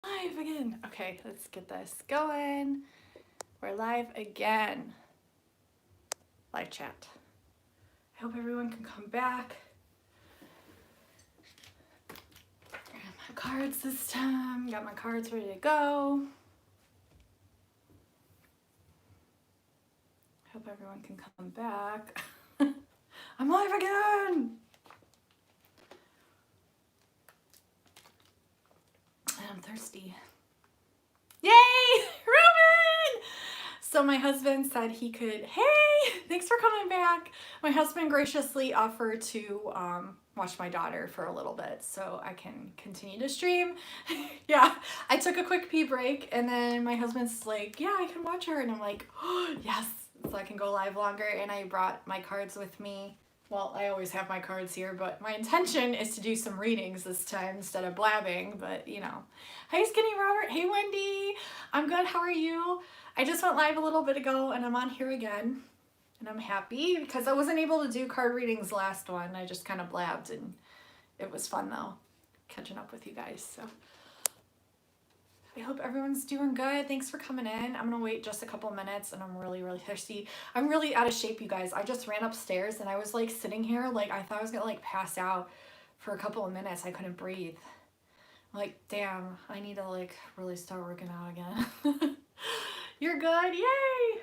Live again. Okay, let's get this going. We're live again. Live chat. I hope everyone can come back. Grab my cards this time. Got my cards ready to go. Hope everyone can come back. I'm live again! And I'm thirsty. Yay! Ruben! So my husband said he could, hey, thanks for coming back. My husband graciously offered to watch my daughter for a little bit so I can continue to stream. Yeah, I took a quick pee break and then my husband's like, yeah, I can watch her. And I'm like, oh, yes, so I can go live longer. And I brought my cards with me. Well, I always have my cards here, but my intention is to do some readings this time instead of blabbing, but you know. Hi, Skinny Robert. Hey, Wendy. I'm good. How are you? I just went live a little bit ago and I'm on here again. And I'm happy because I wasn't able to do card readings last one. I just kind of blabbed and it was fun though, catching up with you guys. So I hope everyone's doing good. Thanks for coming in. I'm gonna wait just a couple minutes and I'm really thirsty. I'm really out of shape, you guys. I just ran upstairs and I was like sitting here like I thought I was gonna like pass out for a couple of minutes. I couldn't breathe. Like, damn, I need to like really start working out again. You're good, yay!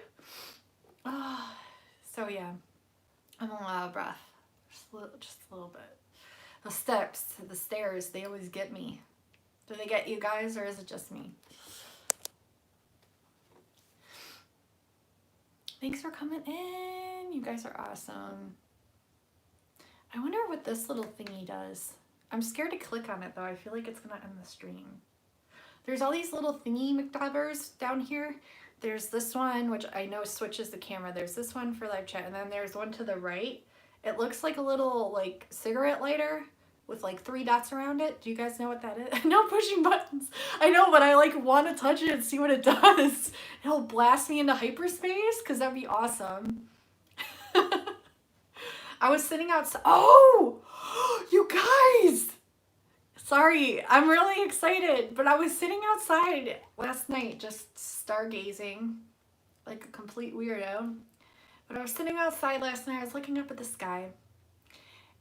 Oh, so yeah, I'm a lot of breath, just a little bit. The stairs, they always get me. Do they get you guys or is it just me? Thanks for coming in. You guys are awesome. I wonder what this little thingy does. I'm scared to click on it though. I feel like it's gonna end the stream. There's all these little thingy McDubbers down here. There's this one, which I know switches the camera. There's this one for live chat, and then there's one to the right. It looks like a little like cigarette lighter with like 3 dots around it. Do you guys know what that is? No pushing buttons. I know, but I like want to touch it and see what it does. It'll blast me into hyperspace because that'd be awesome. I was sitting outside. Oh, you guys. Sorry, I'm really excited, but I was sitting outside last night just stargazing like a complete weirdo. But I was sitting outside last night, I was looking up at the sky,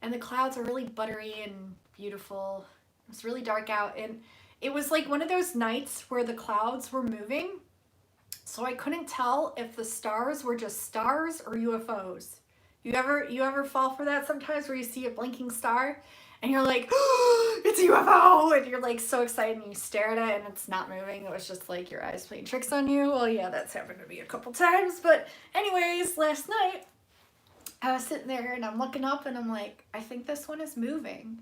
and the clouds are really buttery and beautiful. It was really dark out, and it was like one of those nights where the clouds were moving, so I couldn't tell if the stars were just stars or UFOs. You ever fall for that sometimes where you see a blinking star? And you're like, oh, it's a UFO! And you're like so excited and you stare at it and it's not moving. It was just like your eyes playing tricks on you. Well, yeah, that's happened to me a couple times. But anyways, last night, I was sitting there and I'm looking up and I'm like, I think this one is moving.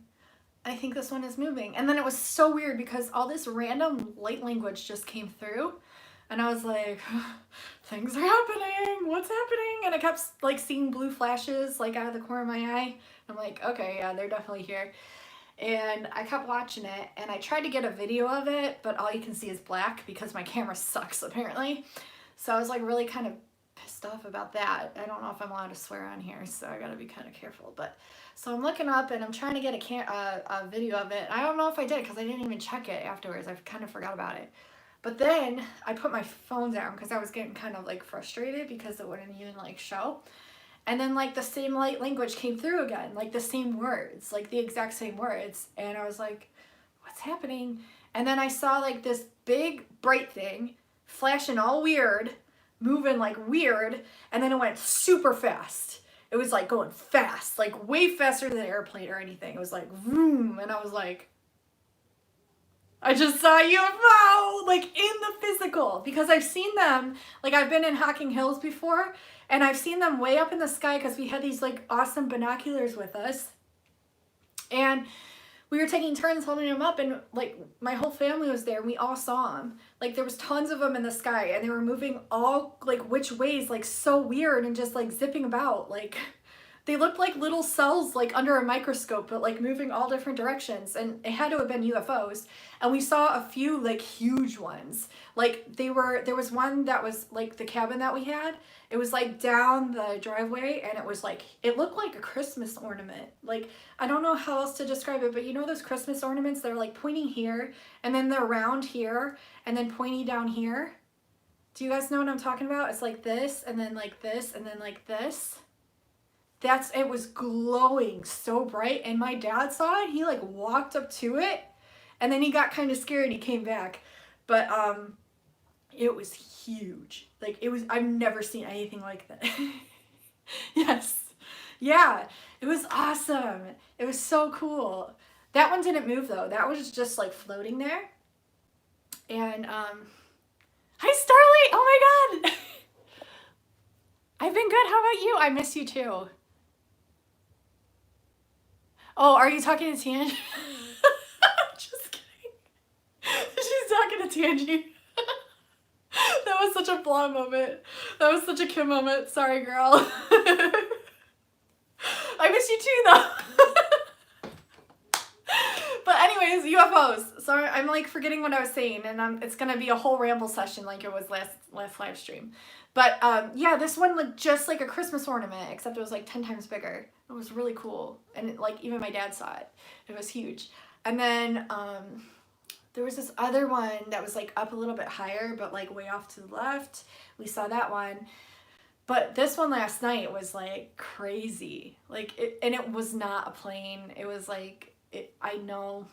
I think this one is moving. And then it was so weird because all this random light language just came through. And I was like, things are happening. What's happening? And I kept like seeing blue flashes like out of the corner of my eye. I'm like, okay, yeah, they're definitely here. And I kept watching it and I tried to get a video of it, but all you can see is black because my camera sucks apparently. So I was like really kind of pissed off about that. I don't know if I'm allowed to swear on here, so I gotta be kind of careful. But so I'm looking up and I'm trying to get a video of it. I don't know if I did because I didn't even check it afterwards. I kind of forgot about it. But then I put my phone down because I was getting kind of like frustrated because it wouldn't even like show. And then like the same light language came through again, like the same words, like the exact same words. And I was like, what's happening? And then I saw like this big bright thing flashing all weird, moving like weird. And then it went super fast. It was like going fast, like way faster than an airplane or anything. It was like vroom. And I was like, I just saw a UFO, like in the physical, because I've seen them, like I've been in Hocking Hills before, and I've seen them way up in the sky because we had these like awesome binoculars with us. And we were taking turns holding them up and like my whole family was there and we all saw them. Like there was tons of them in the sky and they were moving all like which ways, like so weird and just like zipping about. Like They looked like little cells like under a microscope, but like moving all different directions. And it had to have been UFOs. And we saw a few like huge ones. Like there was one that was like the cabin that we had. It was like down the driveway, and it was like, it looked like a Christmas ornament. Like, I don't know how else to describe it, but you know those Christmas ornaments? They're like pointing here, and then they're round here, and then pointy down here. Do you guys know what I'm talking about? It's like this, and then like this, and then like this. It was glowing so bright, and my dad saw it. He like walked up to it, and then he got kind of scared. He came back, but it was huge. Like, it was, I've never seen anything like that. Yes. Yeah, it was awesome. It was so cool. That one didn't move though. That was just like floating there. And hi Starlight. Oh my god. I've been good. How about you? I miss you too. Oh, are you talking to Tian? Just kidding. She's talking to Tangy. That was such a blah moment. That was such a Kim moment. Sorry, girl. I miss you too, though. But anyways, UFOs. Sorry, I'm like forgetting what I was saying, and it's gonna be a whole ramble session like it was last live stream. But yeah, this one looked just like a Christmas ornament, except it was like 10 times bigger. It was really cool, and like even my dad saw it. It was huge. And then there was this other one that was like up a little bit higher, but like way off to the left. We saw that one. But this one last night was like crazy. Like and it was not a plane. It was like, I know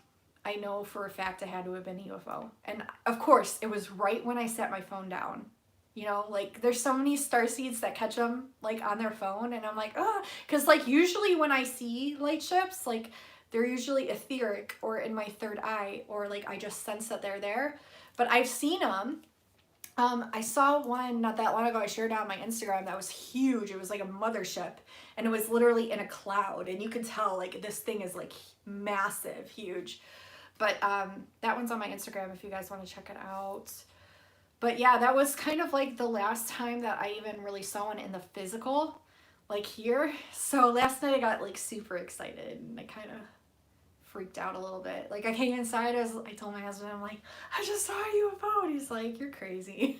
for a fact it had to have been a UFO. And of course, it was right when I set my phone down. You know, like there's so many starseeds that catch them like on their phone, and I'm like, oh, because like usually when I see light ships, like they're usually etheric or in my third eye, or like I just sense that they're there. But I've seen them. I saw one not that long ago. I shared it on my Instagram that was huge. It was like a mothership, and it was literally in a cloud, and you could tell like this thing is like massive, huge. But that one's on my Instagram if you guys want to check it out. But yeah, that was kind of like the last time that I even really saw one in the physical, like here. So last night I got like super excited, and I kind of freaked out a little bit. Like I came inside, I told my husband, I'm like, I just saw a UFO, and he's like, you're crazy.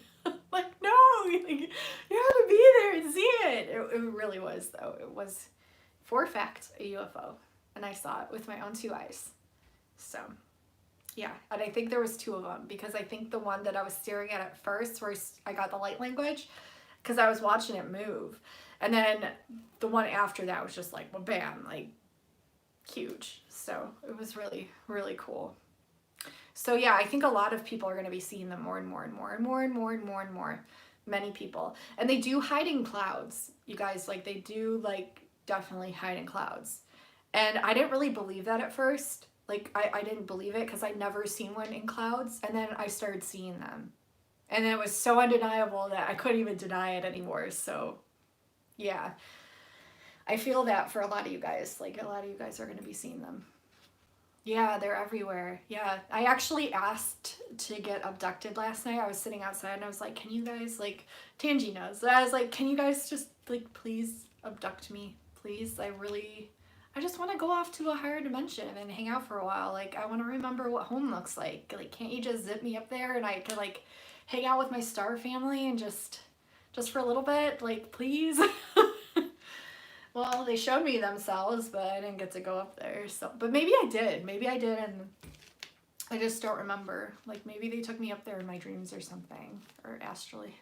Like, no, like, you have to be there and see it. It really was though. It was for a fact a UFO, and I saw it with my own 2 eyes. So yeah, and I think there was 2 of them, because I think the one that I was staring at first, where I got the light language, because I was watching it move, and then the one after that was just like, well, bam, like huge. So it was really, really cool. So yeah, I think a lot of people are going to be seeing them more and more and more and more and more and more and more. Many people. And they do hide in clouds, you guys. Like they do like definitely hide in clouds. And I didn't really believe that at first. Like I didn't believe it because I'd never seen one in clouds. And then I started seeing them. And it was so undeniable that I couldn't even deny it anymore. So yeah, I feel that for a lot of you guys. Like a lot of you guys are going to be seeing them. Yeah, they're everywhere. Yeah, I actually asked to get abducted last night. I was sitting outside and I was like, can you guys, like, Tangy knows. I was like, can you guys just, like, please abduct me, please? I just want to go off to a higher dimension and hang out for a while. Like, I want to remember what home looks like. Like, can't you just zip me up there and I could, like, hang out with my star family and just for a little bit? Like, please? Well, they showed me themselves, but I didn't get to go up there. So, but maybe I did. Maybe I did, and I just don't remember. Like, maybe they took me up there in my dreams or something, or astrally.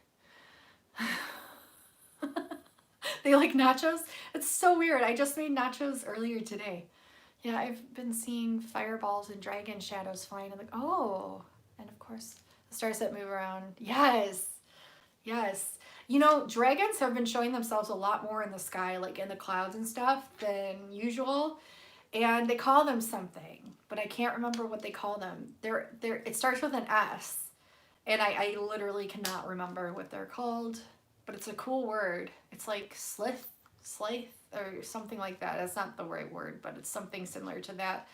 They like nachos? It's so weird. I just made nachos earlier today. Yeah, I've been seeing fireballs and dragon shadows flying. I'm like, oh. And of course, the stars that move around. Yes. Yes. You know, dragons have been showing themselves a lot more in the sky, like in the clouds and stuff, than usual. And they call them something, but I can't remember what they call them. It starts with an S, and I literally cannot remember what they're called, but it's a cool word. It's like slith, or something like that. That's not the right word, but it's something similar to that.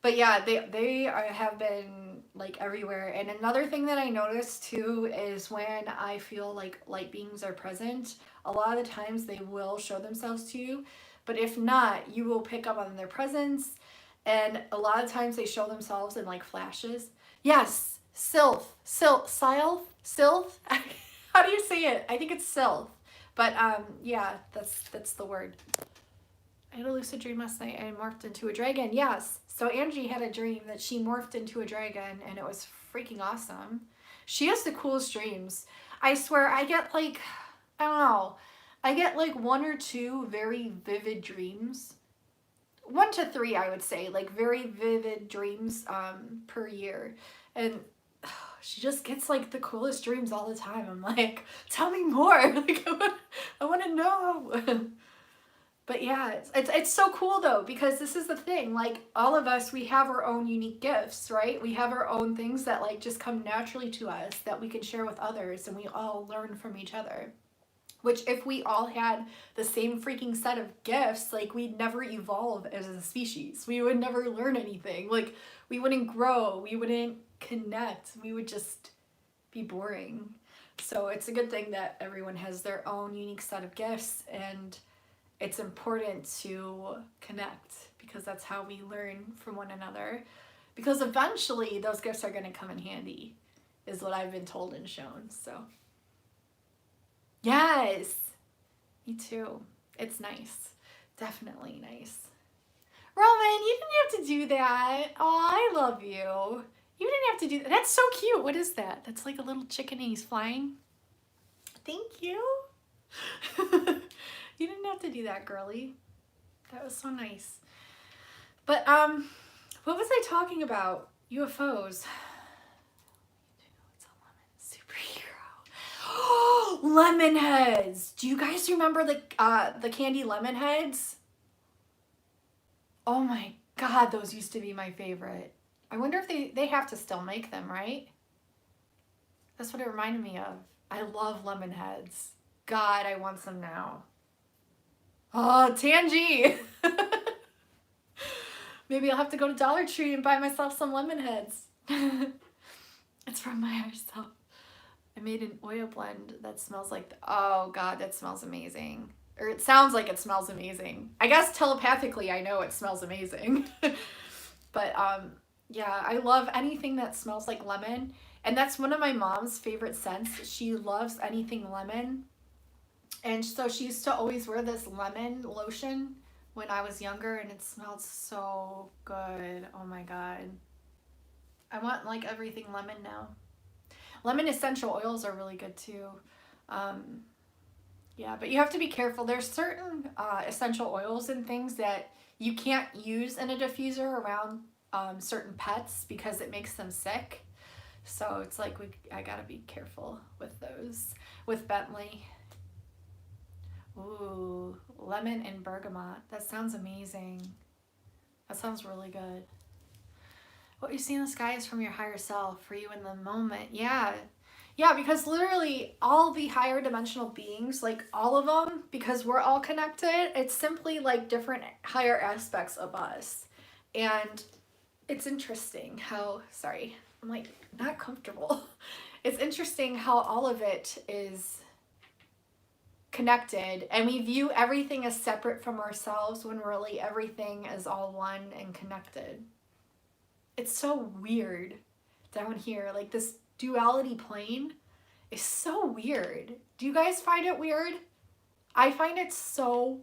But yeah, they have been like everywhere. And another thing that I noticed too is when I feel like light beings are present, a lot of the times they will show themselves to you, But if not, you will pick up on their presence. And a lot of times they show themselves in like flashes. Yes, sylph. How do you say it? I think it's sylph. But yeah, that's the word. I had a lucid dream last night. I morphed into a dragon. Yes. So Angie had a dream that she morphed into a dragon, and it was freaking awesome. She has the coolest dreams. I swear, I get like, I don't know, I get like 1 or 2 very vivid dreams. 1 to 3, I would say, like very vivid dreams per year. And she just gets like the coolest dreams all the time. I'm like, tell me more. Like, I want to know. But yeah, it's so cool though, because this is the thing, like all of us, we have our own unique gifts, right? We have our own things that like just come naturally to us that we can share with others, and we all learn from each other. Which if we all had the same freaking set of gifts, like we'd never evolve as a species. We would never learn anything. Like we wouldn't grow, we wouldn't connect, we would just be boring. So it's a good thing that everyone has their own unique set of gifts, and it's important to connect because that's how we learn from one another. Because eventually those gifts are going to come in handy, is what I've been told and shown. So, yes, me too. It's nice. Definitely nice. Roman, you didn't have to do that. Oh, I love you. You didn't have to do that. That's so cute. What is that? That's like a little chicken and he's flying. Thank you. You didn't have to do that, girly. That was so nice. But what was I talking about? UFOs. It's a lemon superhero. Lemon heads. Do you guys remember the candy lemon heads? Oh my god, those used to be my favorite. I wonder if they have to still make them, right? That's what it reminded me of. I love lemon heads. God, I want some now. Oh, Tangy! Maybe I'll have to go to Dollar Tree and buy myself some lemon heads. It's from my higher self. I made an oil blend that smells like, oh god, that smells amazing. Or it sounds like it smells amazing. I guess telepathically I know it smells amazing. But yeah, I love anything that smells like lemon. And that's one of my mom's favorite scents. She loves anything lemon. And so she used to always wear this lemon lotion when I was younger, and it smelled so good. Oh my god. I want like everything lemon now. Lemon essential oils are really good too. Yeah, but you have to be careful. There's certain essential oils and things that you can't use in a diffuser around certain pets because it makes them sick. So it's like I gotta be careful with those. With Bentley. Ooh, lemon and bergamot. That sounds amazing. That sounds really good. What you see in the sky is from your higher self, for you in the moment. Yeah. Yeah, because literally all the higher dimensional beings, like all of them, because we're all connected, it's simply like different higher aspects of us. And it's interesting how, sorry, I'm like not comfortable. It's interesting how all of it is connected, and we view everything as separate from ourselves when really everything is all one and connected. It's so weird down here. Like this duality plane is so weird. Do you guys find it weird? I find it so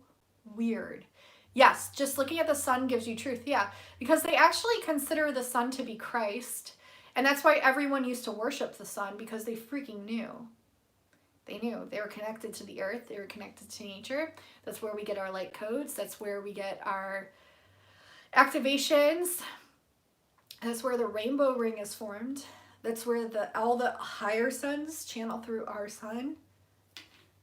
weird. Yes, just looking at the sun gives you truth. Yeah, because they actually consider the sun to be Christ. And that's why everyone used to worship the sun, because they freaking knew. They knew. They were connected to the earth. They were connected to nature. That's where we get our light codes. That's where we get our activations. That's where the rainbow ring is formed. That's where all the higher suns channel through our sun.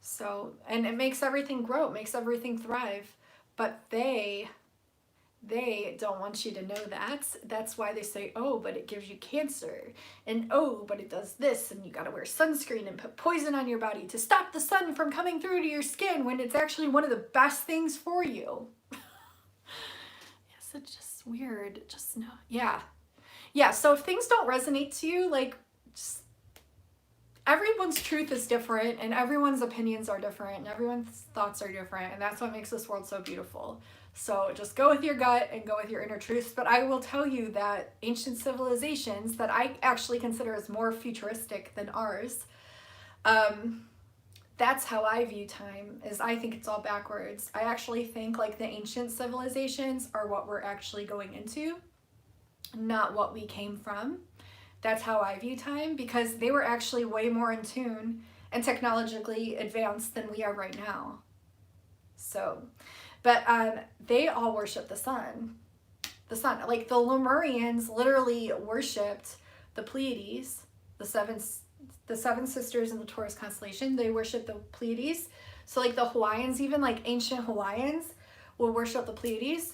So, and it makes everything grow. It makes everything thrive. But they don't want you to know that. That's why they say, oh, but it gives you cancer. And oh, but it does this. And you got to wear sunscreen and put poison on your body to stop the sun from coming through to your skin, when it's actually one of the best things for you. Yes, it's just weird. Just no. Yeah. Yeah. So if things don't resonate to you, like, just everyone's truth is different, and everyone's opinions are different, and everyone's thoughts are different, and that's what makes this world so beautiful. So just go with your gut and go with your inner truths. But I will tell you that ancient civilizations that I actually consider as more futuristic than ours, that's how I view time, is I think it's all backwards. I actually think like the ancient civilizations are what we're actually going into, not what we came from. That's how I view time, because they were actually way more in tune and technologically advanced than we are right now. So, but they all worship the sun. The sun, like the Lemurians literally worshipped the Pleiades, the seven sisters in the Taurus constellation. They worship the Pleiades. So like the Hawaiians, even like ancient Hawaiians will worship the Pleiades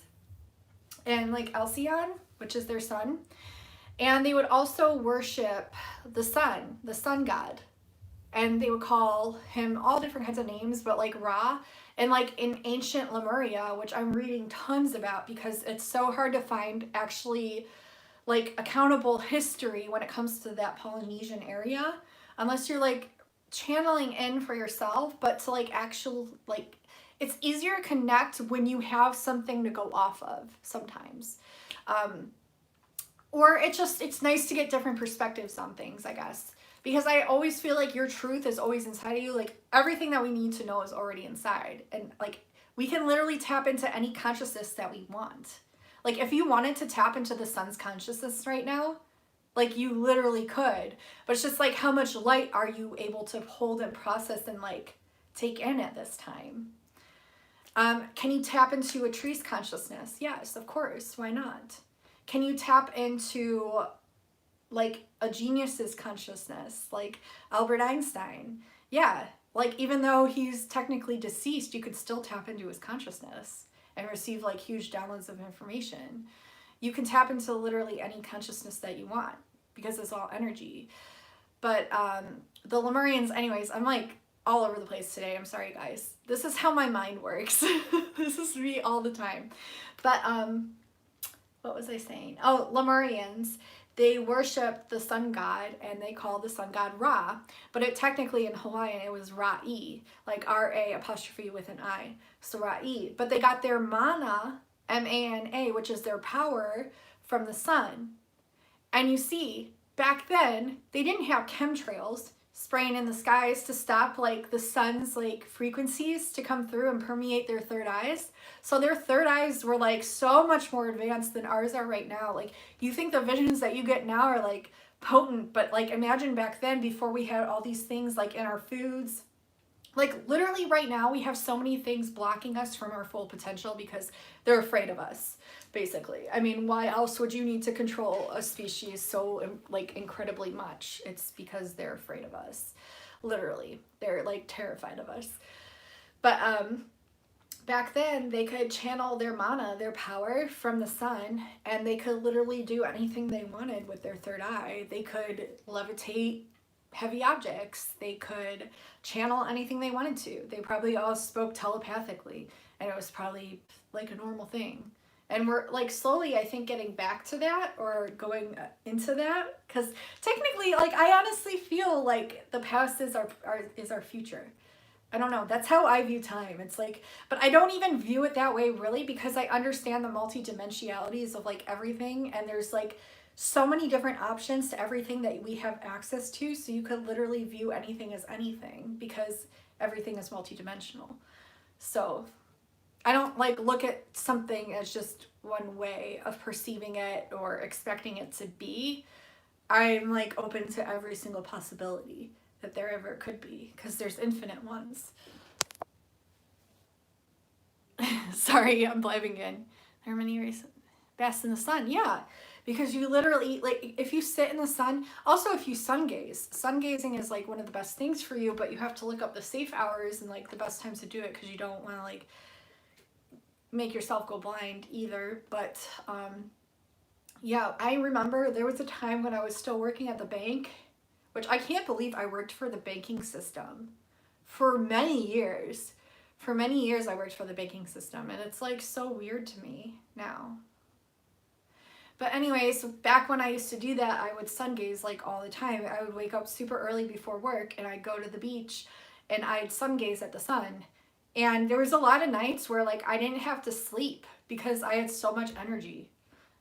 and like Alcyon, which is their sun. And they would also worship the sun god. And they would call him all different kinds of names, but like Ra. And like in ancient Lemuria, which I'm reading tons about because it's so hard to find actually like accountable history when it comes to that Polynesian area, unless you're like channeling in for yourself. But to like actual, like, it's easier to connect when you have something to go off of sometimes. Or it's nice to get different perspectives on things, I guess. Because I always feel like your truth is always inside of you. Like everything that we need to know is already inside. And like we can literally tap into any consciousness that we want. Like if you wanted to tap into the sun's consciousness right now, like you literally could. But it's just like how much light are you able to hold and process and like take in at this time? Can you tap into a tree's consciousness? Yes, of course. Why not? Can you tap into like a genius's consciousness, like Albert Einstein? Yeah, like even though he's technically deceased, you could still tap into his consciousness and receive like huge downloads of information. You can tap into literally any consciousness that you want because it's all energy. But the Lemurians, anyways, I'm like all over the place today. I'm sorry, guys. This is how my mind works. This is me all the time. But what was I saying? Oh, Lemurians, they worship the sun god and they call the sun god Ra, but it technically in Hawaiian it was Ra'i, like R-A apostrophe with an I, so Ra'i. But they got their mana, M-A-N-A, which is their power, from the sun. And you see, back then they didn't have chemtrails spraying in the skies to stop like the sun's like frequencies to come through and permeate their third eyes. So their third eyes were like so much more advanced than ours are right now. Like you think the visions that you get now are like potent, but like imagine back then before we had all these things like in our foods. Like literally right now we have so many things blocking us from our full potential because they're afraid of us, basically. I mean, why else would you need to control a species so like incredibly much? It's because they're afraid of us. Literally, they're like terrified of us. But back then they could channel their mana, their power from the sun, and they could literally do anything they wanted with their third eye. They could levitate heavy objects. They could channel anything they wanted to. They probably all spoke telepathically, and it was probably like a normal thing. And we're like slowly, I think, getting back to that or going into that, because technically, like I honestly feel like the past is our future. I don't know. That's how I view time. It's like, but I don't even view it that way really, because I understand the multi-dimensionalities of like everything, and there's like so many different options to everything that we have access to. So you could literally view anything as anything because everything is multidimensional. So I don't like look at something as just one way of perceiving it or expecting it to be. I'm like open to every single possibility that there ever could be, because there's infinite ones. Sorry, I'm bliving in. There are many reasons. Bask in the sun, yeah. Because you literally, like, if you sit in the sun, also if you sun gaze, sun gazing is like one of the best things for you, but you have to look up the safe hours and like the best times to do it, because you don't want to like make yourself go blind either. But yeah, I remember there was a time when I was still working at the bank, which I can't believe I worked for the banking system for many years. For many years I worked for the banking system, and it's like so weird to me now. But anyways, back when I used to do that, I would sun gaze like all the time. I would wake up super early before work and I'd go to the beach and I'd sun gaze at the sun. And there was a lot of nights where like I didn't have to sleep because I had so much energy.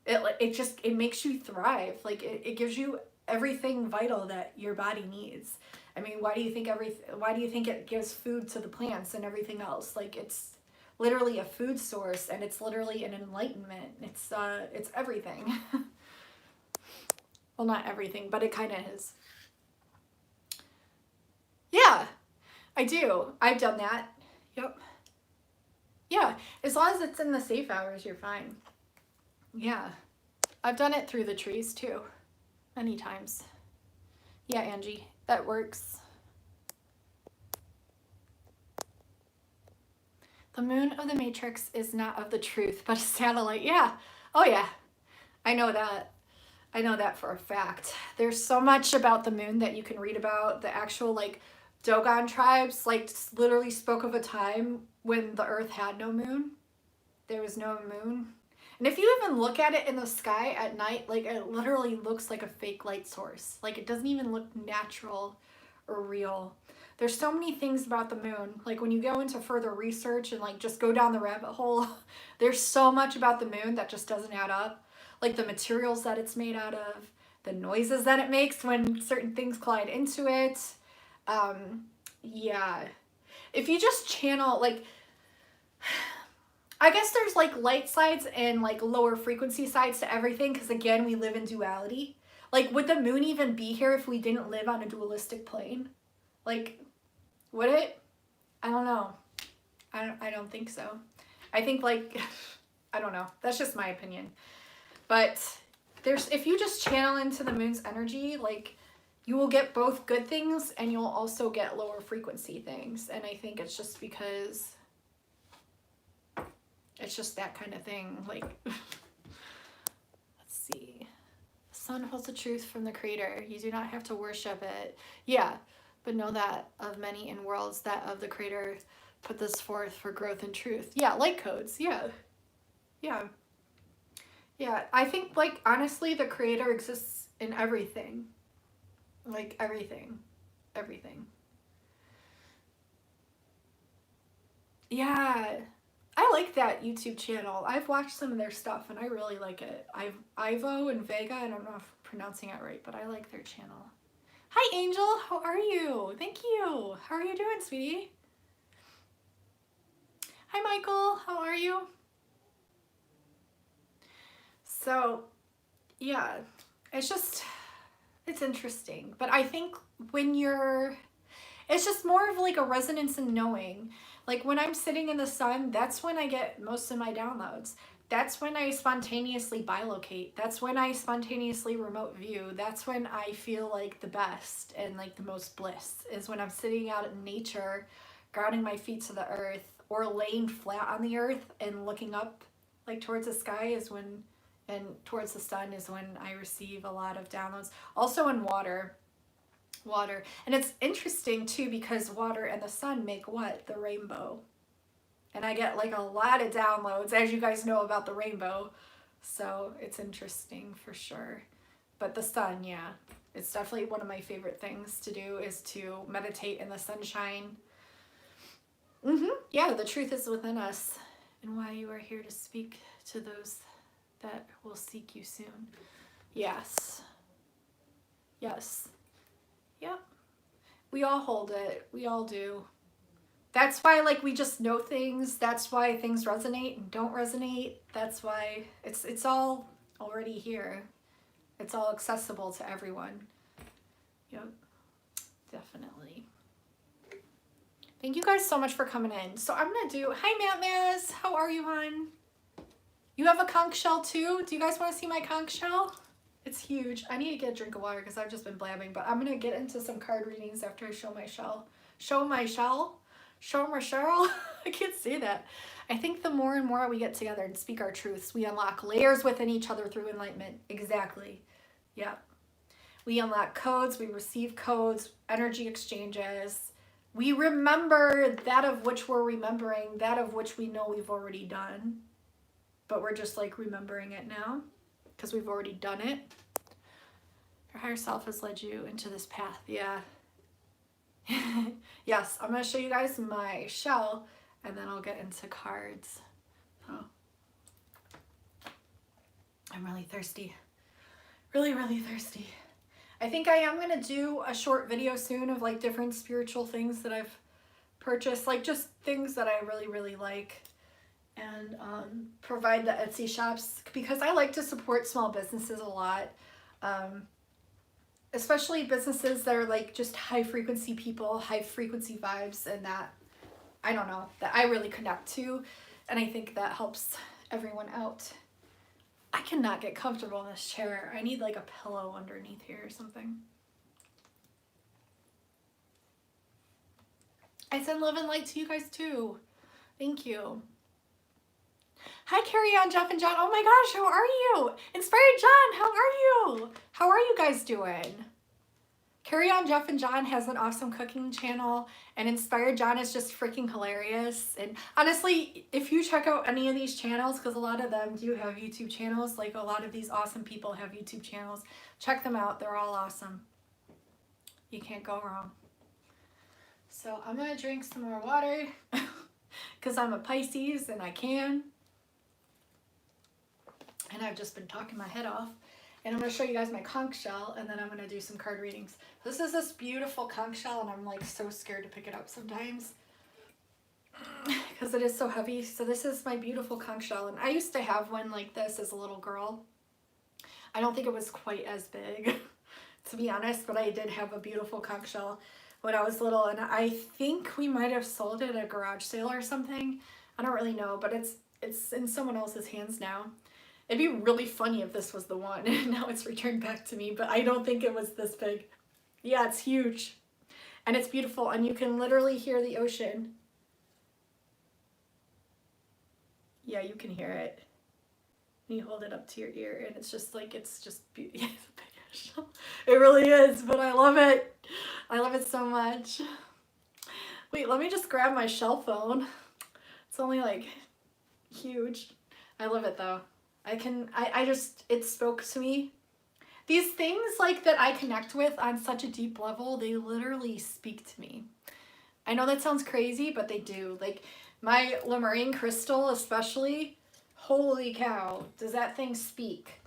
It makes you thrive. Like it gives you everything vital that your body needs. I mean, why do you think it gives food to the plants and everything else? Like it's literally a food source, and it's literally an enlightenment. It's everything. Well, not everything, but it kind of is. Yeah, I do. I've done that. Yep. Yeah, as long as it's in the safe hours, you're fine. Yeah, I've done it through the trees too, many times. Yeah, Angie, that works. The moon of the Matrix is not of the truth, but a satellite. Yeah. Oh, yeah. I know that. I know that for a fact. There's so much about the moon that you can read about. The actual, like, Dogon tribes, like, literally spoke of a time when the Earth had no moon. There was no moon. And if you even look at it in the sky at night, like, it literally looks like a fake light source. Like, it doesn't even look natural or real. There's so many things about the moon. Like when you go into further research and like just go down the rabbit hole, there's so much about the moon that just doesn't add up. Like the materials that it's made out of, the noises that it makes when certain things collide into it. Yeah. If you just channel, like, I guess there's like light sides and like lower frequency sides to everything, because again, we live in duality. Like, would the moon even be here if we didn't live on a dualistic plane? Like, would it? I don't know. I don't think so. I think, like, I don't know. That's just my opinion. But if you just channel into the moon's energy, like, you will get both good things and you'll also get lower frequency things. And I think it's just because it's just that kind of thing. Like, let's see. The sun holds the truth from the creator. You do not have to worship it. Yeah. But know that of many in worlds, that of the creator put this forth for growth and truth. Yeah, light codes. Yeah. Yeah. Yeah. I think, like, honestly, the creator exists in everything. Like, everything. Everything. Yeah. I like that YouTube channel. I've watched some of their stuff and I really like it. Ivo and Vega, I don't know if I'm pronouncing it right, but I like their channel. Hi, Angel. How are you? Thank you. How are you doing, sweetie? Hi, Michael. How are you? So, yeah, it's interesting. But I think it's just more of like a resonance in knowing. Like when I'm sitting in the sun, that's when I get most of my downloads. That's when I spontaneously bilocate. That's when I spontaneously remote view. That's when I feel like the best and like the most bliss, is when I'm sitting out in nature, grounding my feet to the earth, or laying flat on the earth and looking up like towards the sky and towards the sun is when I receive a lot of downloads. Also in water. And it's interesting too, because water and the sun make what? The rainbow. And I get like a lot of downloads, as you guys know, about the rainbow. So it's interesting for sure. But the sun, yeah, it's definitely one of my favorite things to do, is to meditate in the sunshine. Yeah, the truth is within us, and why you are here to speak to those that will seek you soon. Yes. Yes. Yep. We all hold it. We all do. That's why, like, we just know things. That's why things resonate and don't resonate. That's why it's all already here. It's all accessible to everyone. Yep, definitely. Thank you guys so much for coming in. So I'm gonna do, hi Matt Maz, how are you, hon? You have a conch shell too? Do you guys want to see my conch shell? It's huge. I need to get a drink of water because I've just been blabbing, but I'm gonna get into some card readings after I show my shell. Show my shell? Show my shell? I can't say that. I think the more and more we get together and speak our truths, we unlock layers within each other through enlightenment. Exactly. Yeah. We unlock codes, we receive codes, energy exchanges. We remember that of which we're remembering, that of which we know we've already done. But we're just like remembering it now. because we've already done it. Your higher self has led you into this path. Yeah. Yes, I'm going to show you guys my shell and then I'll get into cards. Oh. I'm really thirsty. Really, really thirsty. I think I am going to do a short video soon of like different spiritual things that I've purchased, like just things that I really, really like, and provide the Etsy shops because I like to support small businesses a lot. Especially businesses that are like just high frequency people, high frequency vibes, and that, I don't know, that I really connect to. And I think that helps everyone out. I cannot get comfortable in this chair. I need like a pillow underneath here or something. I send love and light to you guys too. Thank you. Hi, Carrie Ann, Jeff, and John. Oh my gosh, how are you? Inspired John, how are you? How are you guys doing? Carrie Ann, Jeff, and John has an awesome cooking channel, and Inspired John is just freaking hilarious. And honestly, if you check out any of these channels, because a lot of them do have YouTube channels, like a lot of these awesome people have YouTube channels, check them out. They're all awesome. You can't go wrong. So I'm going to drink some more water because I'm a Pisces and I can. And I've just been talking my head off. And I'm going to show you guys my conch shell, and then I'm going to do some card readings. This is this beautiful conch shell, and I'm like so scared to pick it up sometimes because it is so heavy. So this is my beautiful conch shell, and I used to have one like this as a little girl. I don't think it was quite as big, to be honest, but I did have a beautiful conch shell when I was little, and I think we might have sold it at a garage sale or something. I don't really know, but it's in someone else's hands now. It'd be really funny if this was the one and now it's returned back to me, but I don't think it was this big. Yeah, it's huge and it's beautiful, and you can literally hear the ocean. Yeah, you can hear it. And you hold it up to your ear and it's just like, it's just beautiful. It really is, but I love it. I love it so much. Wait, let me just grab my shell phone. It's only like huge. I love it though. I just, it spoke to me. These things like that I connect with on such a deep level, they literally speak to me. I know that sounds crazy, but they do. Like my Lemurian crystal especially, holy cow, does that thing speak?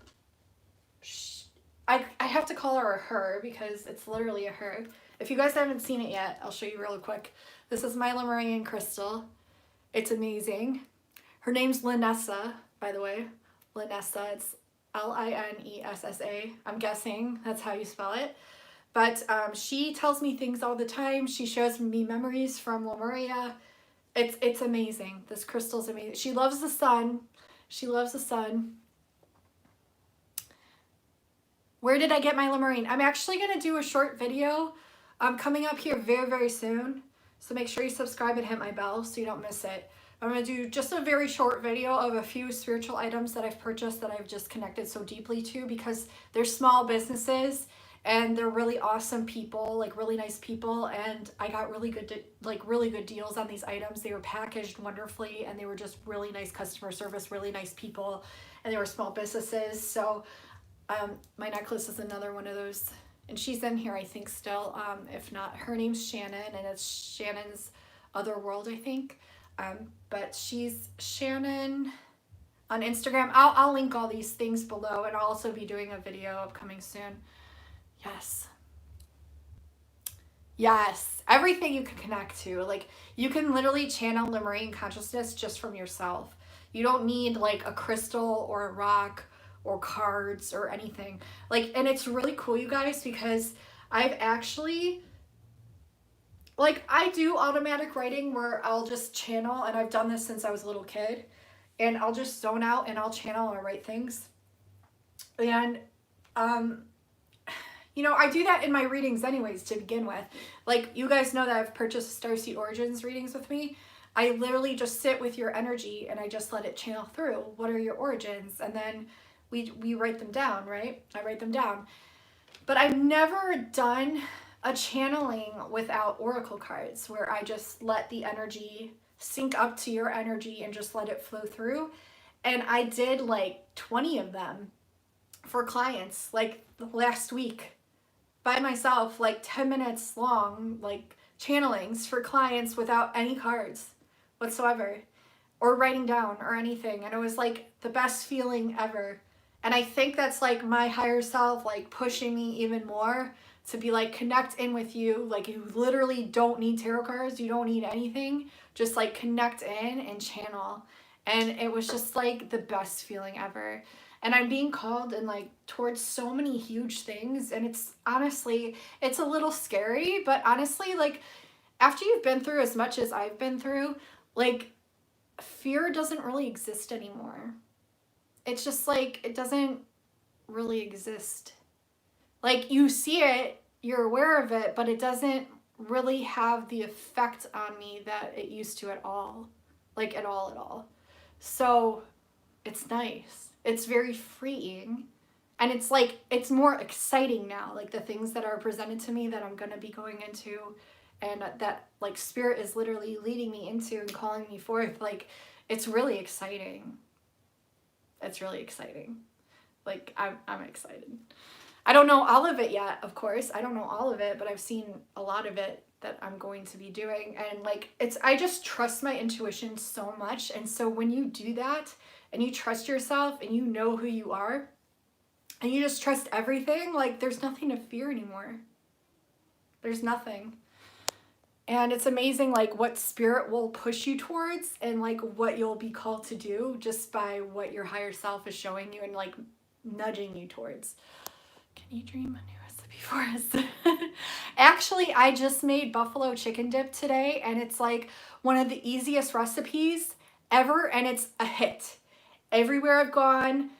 I have to call her a her because it's literally a her. If you guys haven't seen it yet, I'll show you real quick. This is my Lemurian crystal. It's amazing. Her name's Linessa, by the way. Linessa, it's Linessa. I'm guessing that's how you spell it. But she tells me things all the time. She shows me memories from Lemuria. It's amazing. This crystal's amazing. She loves the sun. She loves the sun. Where did I get my Lemurian? I'm actually going to do a short video coming up here very, very soon. So make sure you subscribe and hit my bell so you don't miss it. I'm going to do just a very short video of a few spiritual items that I've purchased that I've just connected so deeply to, because they're small businesses and they're really awesome people, like really nice people, and I got really good deals on these items. They were packaged wonderfully and they were just really nice customer service, really nice people, and they were small businesses. So my necklace is another one of those, and she's in here I think still. If not, her name's Shannon and it's Shannon's Other World, I think. But she's Shannon on Instagram. I'll link all these things below, and I'll also be doing a video upcoming soon. Yes, everything you can connect to. Like, you can literally channel Lemurian consciousness just from yourself. You don't need like a crystal or a rock or cards or anything. Like, and it's really cool, you guys, because I've actually, like, I do automatic writing where I'll just channel, and I've done this since I was a little kid, and I'll just zone out and I'll channel and write things. And you know, I do that in my readings anyways to begin with. Like, you guys know that I've purchased Starseed Origins readings with me. I literally just sit with your energy and I just let it channel through. What are your origins? And then we write them down, right? I write them down. But I've never done a channeling without oracle cards where I just let the energy sync up to your energy and just let it flow through. And I did like 20 of them. for clients, like last week, by myself, like 10 minutes long, like channelings for clients without any cards whatsoever, or writing down or anything. And it was like the best feeling ever. And I think that's like my higher self, like pushing me even more to be like, connect in with you. Like, you literally don't need tarot cards. You don't need anything. Just like connect in and channel. And it was just like the best feeling ever. And I'm being called and like towards so many huge things. And it's honestly, it's a little scary, but honestly, like after you've been through as much as I've been through, like fear doesn't really exist anymore. It's just like, it doesn't really exist. Like, you see it, you're aware of it, but it doesn't really have the effect on me that it used to at all. Like, at all. So, it's nice. It's very freeing. And it's like, it's more exciting now. Like, the things that are presented to me that I'm going to be going into, and that, like, spirit is literally leading me into and calling me forth. Like, it's really exciting. It's really exciting. Like, I'm excited. I don't know all of it yet, of course. I don't know all of it, but I've seen a lot of it that I'm going to be doing. And like, I just trust my intuition so much. And so when you do that and you trust yourself and you know who you are and you just trust everything, like there's nothing to fear anymore. There's nothing. And it's amazing like what spirit will push you towards and like what you'll be called to do just by what your higher self is showing you and like nudging you towards. Can you dream a new recipe for us? Actually, I just made buffalo chicken dip today, and it's like one of the easiest recipes ever, and it's a hit. Everywhere I've gone,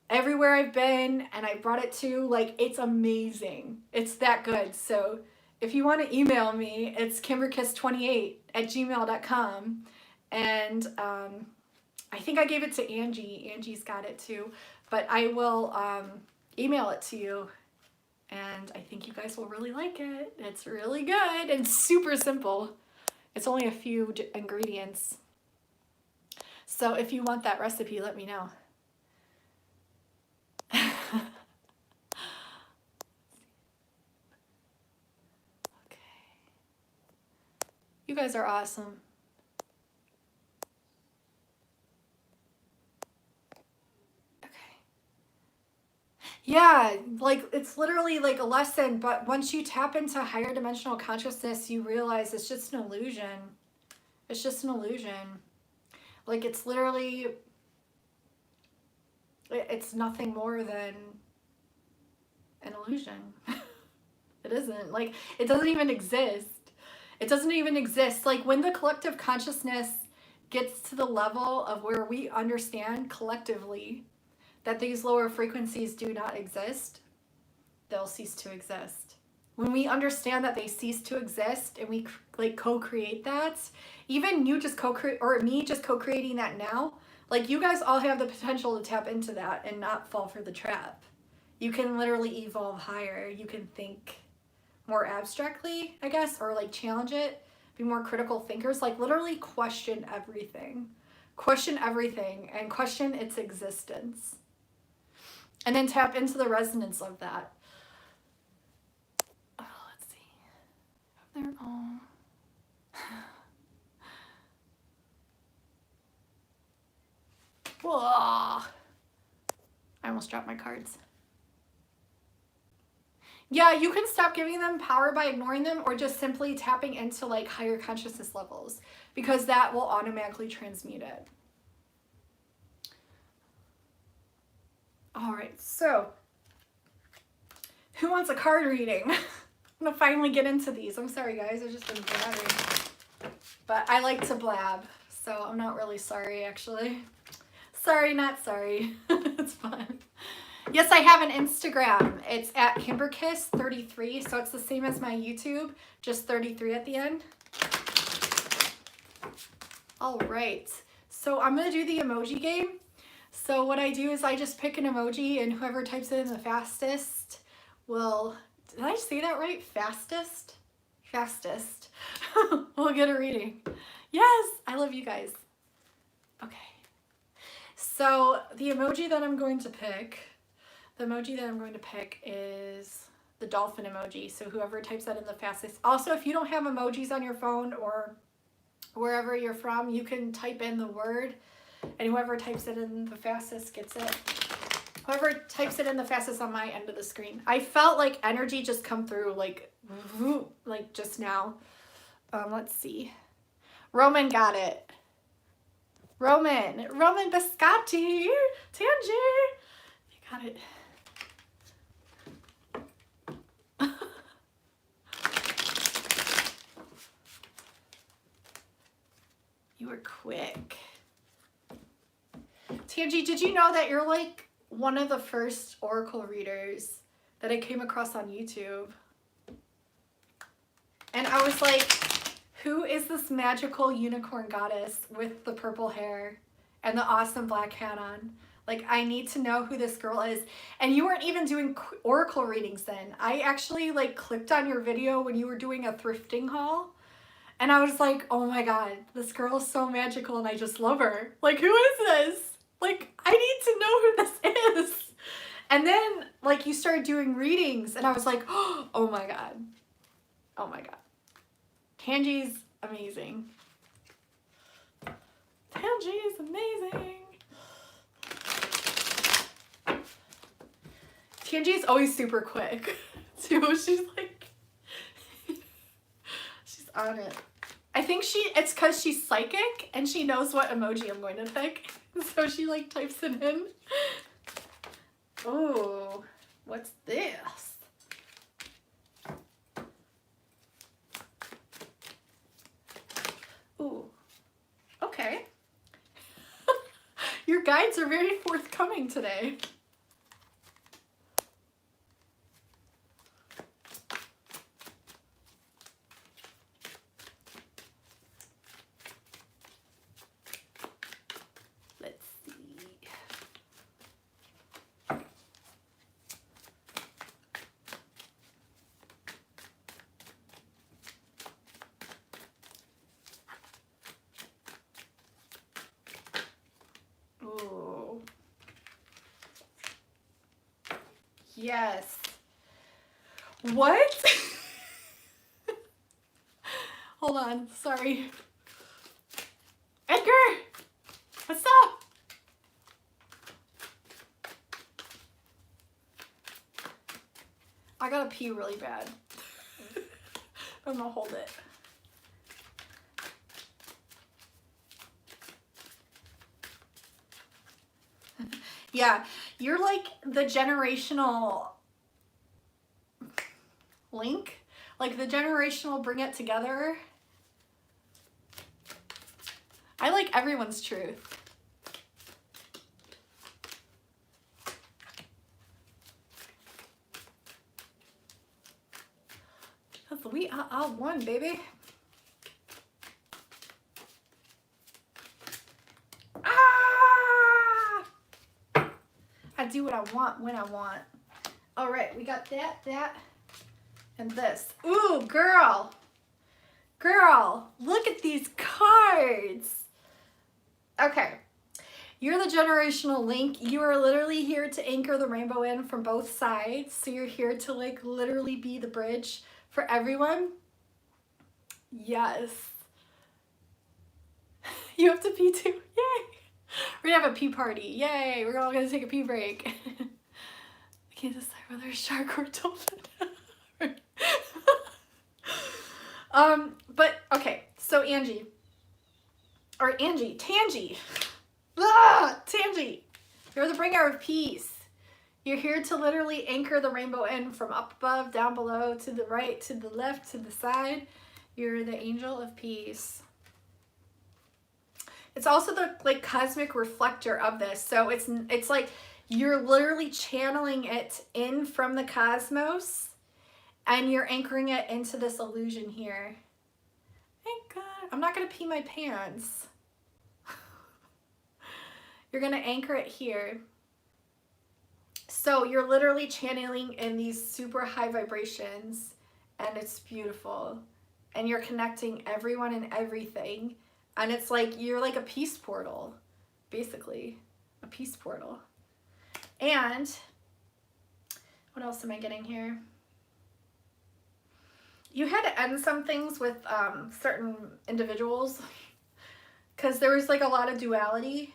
everywhere I've been, and I brought it to, like, it's amazing. It's that good. So if you want to email me, it's kimberkiss28@gmail.com. And I think I gave it to Angie. Angie's got it too. But I will email it to you. And I think you guys will really like it. It's really good and super simple. It's only a few ingredients. So if you want that recipe, let me know. You guys are awesome. Okay. Yeah, like it's literally like a lesson, but once you tap into higher dimensional consciousness, you realize it's just an illusion. It's just an illusion. Like it's literally, it's nothing more than an illusion. It isn't. Like, it doesn't even exist. It doesn't even exist. Like, when the collective consciousness gets to the level of where we understand collectively that these lower frequencies do not exist, they'll cease to exist. When we understand that they cease to exist and we like co-create that, even you just co-create, or me just co-creating that now, like you guys all have the potential to tap into that and not fall for the trap. You can literally evolve higher. You can think more abstractly, I guess, or like challenge it, be more critical thinkers, like literally question everything and question its existence. And then tap into the resonance of that. Oh, let's see. There, oh. Whoa. I almost dropped my cards. Yeah, you can stop giving them power by ignoring them or just simply tapping into like higher consciousness levels, because that will automatically transmute it. All right, so who wants a card reading? I'm gonna finally get into these. I'm sorry guys, I've just been blabbering. But I like to blab, so I'm not really sorry actually. Sorry, not sorry. It's fun. Yes, I have an Instagram. It's at KimberKiss33, so it's the same as my YouTube, just 33 at the end. All right, so I'm gonna do the emoji game. So what I do is I just pick an emoji, and whoever types it in the fastest will, did I say that right? Fastest? Fastest. We'll get a reading. Yes, I love you guys. Okay. So the emoji that I'm going to pick, The emoji that I'm going to pick is the dolphin emoji. So whoever types that in the fastest. Also, if you don't have emojis on your phone or wherever you're from, you can type in the word, and whoever types it in the fastest gets it. Whoever types it in the fastest on my end of the screen. I felt like energy just come through like just now. Let's see. Roman got it. Roman Biscotti. Tangier. You got it. You were quick. Tangi, did you know that you're like one of the first oracle readers that I came across on YouTube? And I was like, who is this magical unicorn goddess with the purple hair and the awesome black hat on? Like, I need to know who this girl is. And you weren't even doing oracle readings then. I actually like clicked on your video when you were doing a thrifting haul. And I was like, oh my God, this girl is so magical and I just love her. Like, who is this? Like, I need to know who this is. And then, like, you started doing readings and I was like, oh my God. Oh my God. Tangi's amazing. Tangi is amazing. Tangi's always super quick, too. She's like, she's on it. I think it's because she's psychic and she knows what emoji I'm going to pick. So she like types it in. Oh, what's this? Ooh, okay. Your guides are very forthcoming today. Let's see. Ooh. Yes. What? Hold on, sorry. Edgar! What's up? I gotta pee really bad. I'm gonna hold it. Yeah, you're like the generational link, like the generational bring it together. I like everyone's truth. Because we are all one, baby. Ah! I do what I want when I want. All right, we got that, and this. Ooh, girl. Girl, look at these cards. Okay. You're the generational link. You are literally here to anchor the rainbow in from both sides. So you're here to like literally be the bridge for everyone. Yes. You have to pee too. Yay. We're gonna have a pee party. Yay. We're all gonna take a pee break. I can't decide whether a shark or a dolphin. But okay, so Tangi. Ah, Tangi, you're the bringer of peace. You're here to literally anchor the rainbow in from up above, down below, to the right, to the left, to the side. You're the angel of peace. It's also the like cosmic reflector of this. So it's like you're literally channeling it in from the cosmos and you're anchoring it into this illusion here. Thank God. I'm not gonna pee my pants. You're gonna anchor it here. So you're literally channeling in these super high vibrations and it's beautiful. And you're connecting everyone and everything. And it's like, you're like a peace portal, basically. A peace portal. And What else am I getting here? You had to end some things with certain individuals because there was like a lot of duality,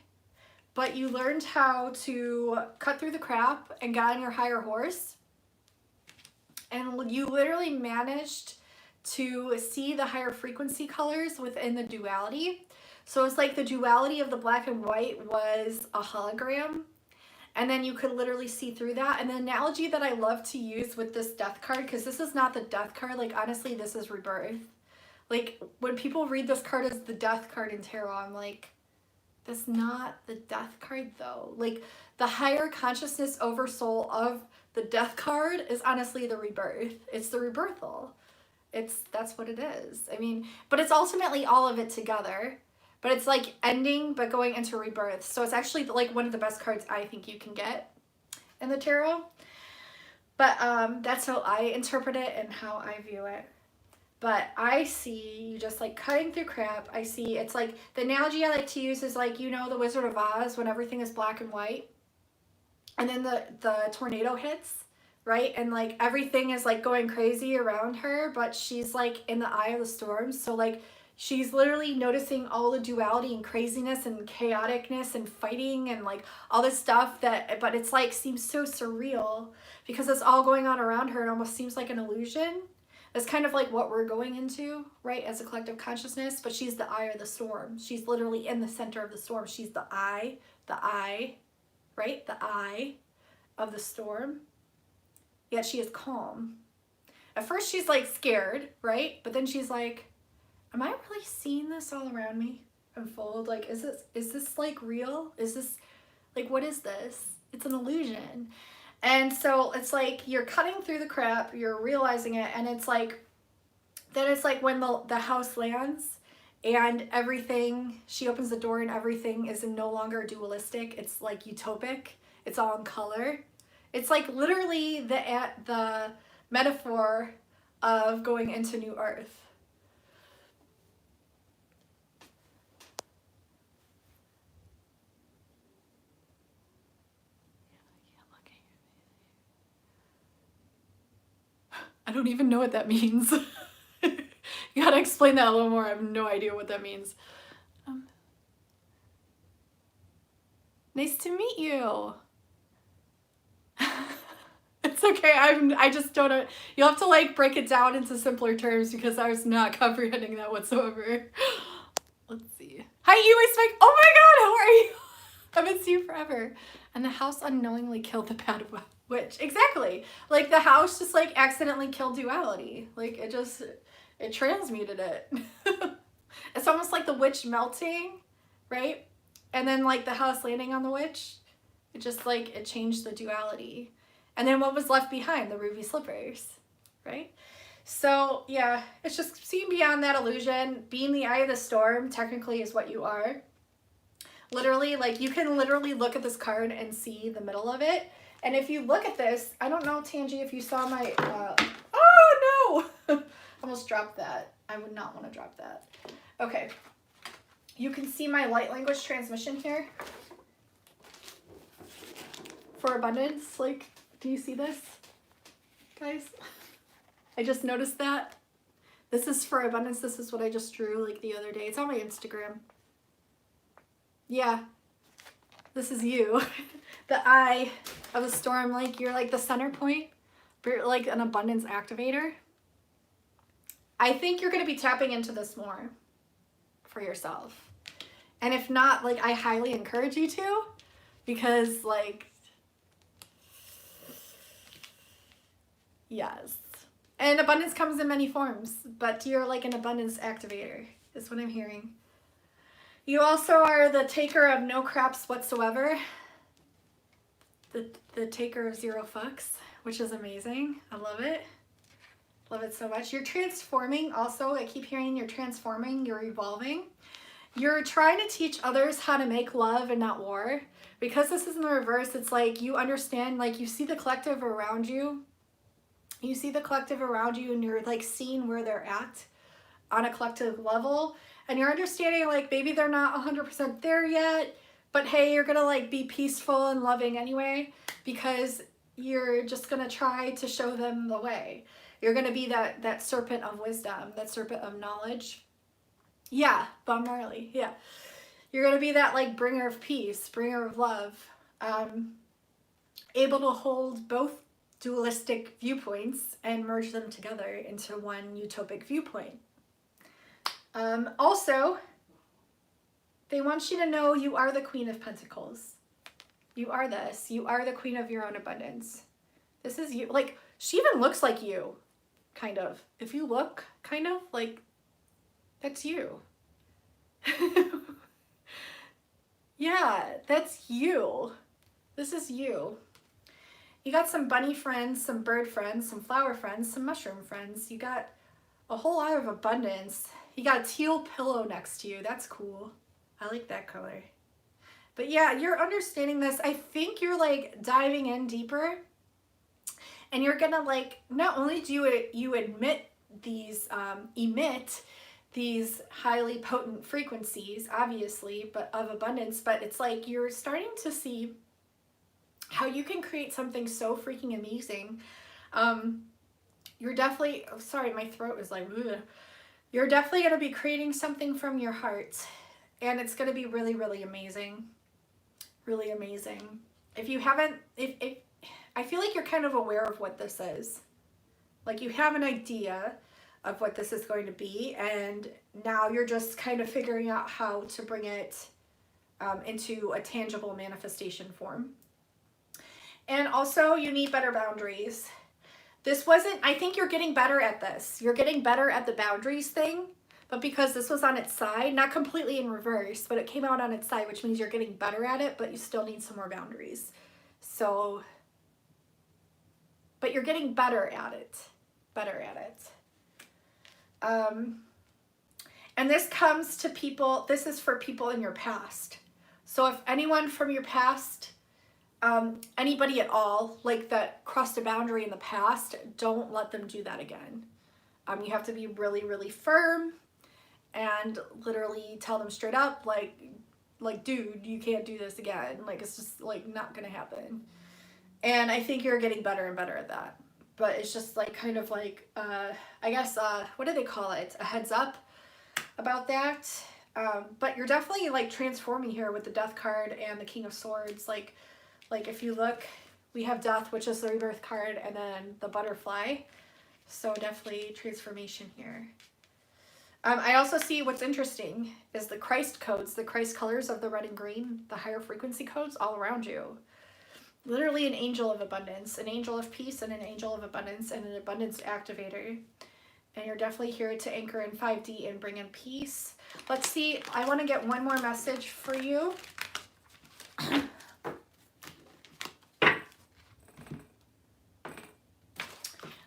but you learned how to cut through the crap and got on your higher horse, and you literally managed to see the higher frequency colors within the duality. So it's like the duality of the black and white was a hologram, and then you could literally see through that. And the analogy that I love to use with this death card, because this is not the death card, like honestly this is rebirth. Like when people read this card as the death card in tarot, I'm like, that's not the death card though. Like the higher consciousness oversoul of the death card is honestly the rebirth. It's the rebirthal. That's what it is. I mean, but it's ultimately all of it together. But it's like ending, but going into rebirth. So it's actually like one of the best cards I think you can get in the tarot. But that's how I interpret it and how I view it. But I see you just like cutting through crap. I see it's like, the analogy I like to use is like, you know, the Wizard of Oz when everything is black and white. And then the tornado hits, right? And like everything is like going crazy around her, but she's like in the eye of the storm. So like, she's literally noticing all the duality and craziness and chaoticness and fighting and like all this stuff that, but it's like seems so surreal because it's all going on around her. It almost seems like an illusion. It's kind of like what we're going into, right, as a collective consciousness, but she's the eye of the storm. She's literally in the center of the storm. She's the eye, right? The eye of the storm. Yet she is calm. At first she's like scared, right? But then she's like, am I really seeing this all around me unfold? Like, is this like real? Is this, like, what is this? It's an illusion. And so it's like, you're cutting through the crap, you're realizing it, and it's like, then it's like when the house lands and everything, she opens the door and everything is no longer dualistic. It's like utopic. It's all in color. It's like literally the metaphor of going into New Earth. I don't even know what that means. You gotta explain that a little more. I have no idea what that means. Nice to meet you. It's okay. I just don't know. You'll have to like break it down into simpler terms because I was not comprehending that whatsoever. Let's see. Hi, Spike. Oh my god, how are you? I haven't seen you forever. And the house unknowingly killed the bad witch. Exactly. Like the house just like accidentally killed duality. Like it transmuted it. It's almost like the witch melting, right? And then like the house landing on the witch. It just like, it changed the duality. And then what was left behind? The ruby slippers, right? So yeah, it's just seeing beyond that illusion. Being the eye of the storm technically is what you are. Literally, like you can literally look at this card and see the middle of it. And if you look at this, I don't know, Tangie, if you saw my, oh no! Almost dropped that. I would not want to drop that. Okay. You can see my light language transmission here. For abundance, like, do you see this, guys? I just noticed that. This is for abundance. This is what I just drew like the other day. It's on my Instagram. Yeah, this is you. The eye of the storm, like you're like the center point, but you're like an abundance activator. I think you're going to be tapping into this more for yourself. And if not, like I highly encourage you to, because like, yes. And abundance comes in many forms, but you're like an abundance activator, is what I'm hearing. You also are the taker of no craps whatsoever. The taker of zero fucks, which is amazing. I love it. Love it so much. You're transforming also. I keep hearing you're transforming, you're evolving. You're trying to teach others how to make love and not war. Because this is in the reverse, it's like you understand, like you see the collective around you. You see the collective around you and you're like seeing where they're at on a collective level. And you're understanding like maybe they're not 100% there yet, but hey, you're gonna like be peaceful and loving anyway, because you're just going to try to show them the way. You're going to be that serpent of wisdom, that serpent of knowledge. Yeah, Bob Marley. Yeah. You're going to be that like bringer of peace, bringer of love, able to hold both dualistic viewpoints and merge them together into one utopic viewpoint. Also, they want you to know you are the Queen of Pentacles. You are this. You are the queen of your own abundance. This is you. Like, she even looks like you, kind of. If you look, kind of, like, that's you. Yeah, that's you. This is you. You got some bunny friends, some bird friends, some flower friends, some mushroom friends. You got a whole lot of abundance. You got a teal pillow next to you. That's cool. I like that color. But yeah, you're understanding this. I think you're like diving in deeper, and you're gonna like, not only do you emit these highly potent frequencies, obviously, but of abundance, but it's like you're starting to see how you can create something so freaking amazing. You're definitely, oh, sorry, my throat is like, ugh. You're definitely gonna be creating something from your heart, and it's gonna be really, really amazing. Really amazing. If you haven't, if I feel like you're kind of aware of what this is. Like you have an idea of what this is going to be, and now you're just kind of figuring out how to bring it into a tangible manifestation form. And also you need better boundaries. This wasn't, I think you're getting better at this. You're getting better at the boundaries thing. But because this was on its side, not completely in reverse, but it came out on its side, which means you're getting better at it, but you still need some more boundaries. So, but you're getting better at it. Better at it. And this comes to people, this is for people in your past. So if anyone from your past, anybody at all, like that crossed a boundary in the past, don't let them do that again. You have to be really, really firm and literally tell them straight up, like, dude, you can't do this again. Like, it's just like not gonna happen. And I think you're getting better and better at that. But it's just like kind of like, I guess, what do they call it? A heads up about that. But you're definitely like transforming here with the Death card and the King of Swords. Like if you look, we have Death, which is the Rebirth card, and then the Butterfly. So definitely transformation here. I also see what's interesting is the Christ codes, the Christ colors of the red and green, the higher frequency codes all around you. Literally an angel of abundance, an angel of peace, and an angel of abundance, and an abundance activator. And you're definitely here to anchor in 5D and bring in peace. Let's see, I want to get one more message for you.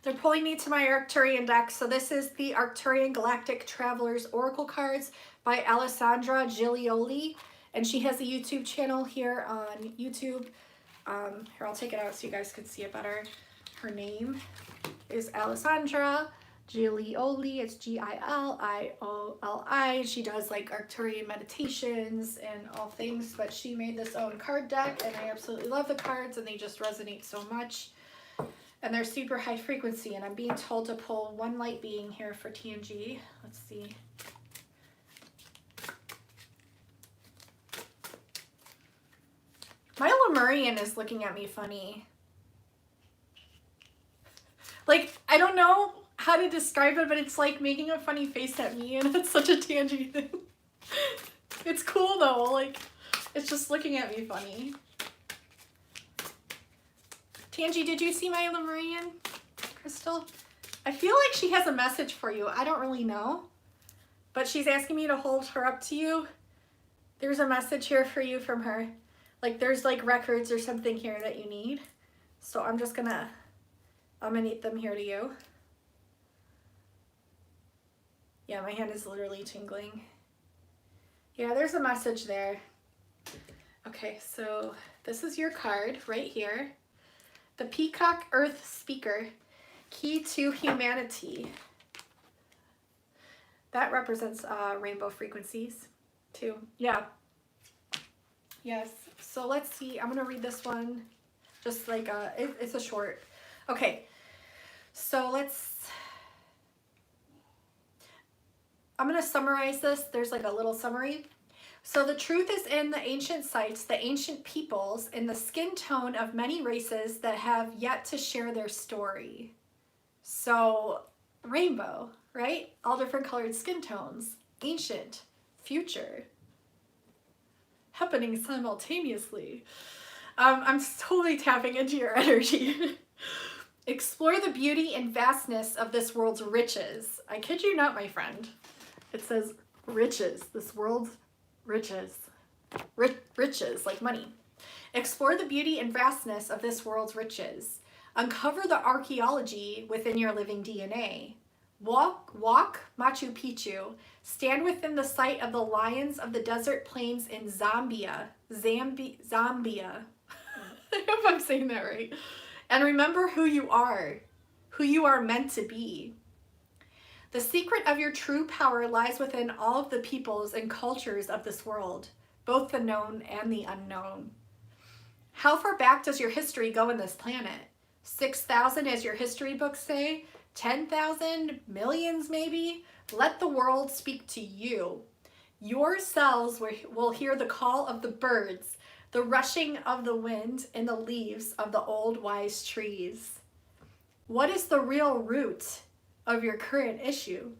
They're pulling me to my Arcturian deck. So this is the Arcturian Galactic Travelers Oracle cards by Alessandra Giglioli. And she has a YouTube channel here on YouTube. Here, I'll take it out so you guys can see it better. Her name is Alessandra Giglioli. It's Giolioli. She does like Arcturian meditations and all things, but she made this own card deck, and I absolutely love the cards, and they just resonate so much. And they're super high frequency, and I'm being told to pull one light being here for TNG. Let's see. My Lemurian is looking at me funny. Like, I don't know how to describe it, but it's like making a funny face at me, and it's such a TNG thing. It's cool though, like, it's just looking at me funny. Tangi, did you see my Lemurian crystal? I feel like she has a message for you. I don't really know, but she's asking me to hold her up to you. There's a message here for you from her. Like there's like records or something here that you need. So I'm just gonna emanate them here to you. Yeah, my hand is literally tingling. Yeah, there's a message there. Okay, so this is your card right here. The Peacock Earth Speaker, Key to Humanity. That represents rainbow frequencies too. Yeah. Yes. So let's see. I'm going to read this one. Just like it's a short. Okay, so I'm gonna summarize this. There's like a little summary. So the truth is in the ancient sites, the ancient peoples, in the skin tone of many races that have yet to share their story. So rainbow, right? All different colored skin tones. Ancient, future, happening simultaneously. I'm totally tapping into your energy. Explore the beauty and vastness of this world's riches. I kid you not, my friend. It says riches, this world's riches. Riches, like money. Explore the beauty and vastness of this world's riches. Uncover the archaeology within your living DNA. Walk Machu Picchu. Stand within the sight of the lions of the desert plains in Zambia. Zambia. I hope I'm saying that right. And remember who you are meant to be. The secret of your true power lies within all of the peoples and cultures of this world, both the known and the unknown. How far back does your history go in this planet? 6,000 as your history books say? 10,000? Millions maybe? Let the world speak to you. Your cells will hear the call of the birds, the rushing of the wind in the leaves of the old wise trees. What is the real root of your current issue?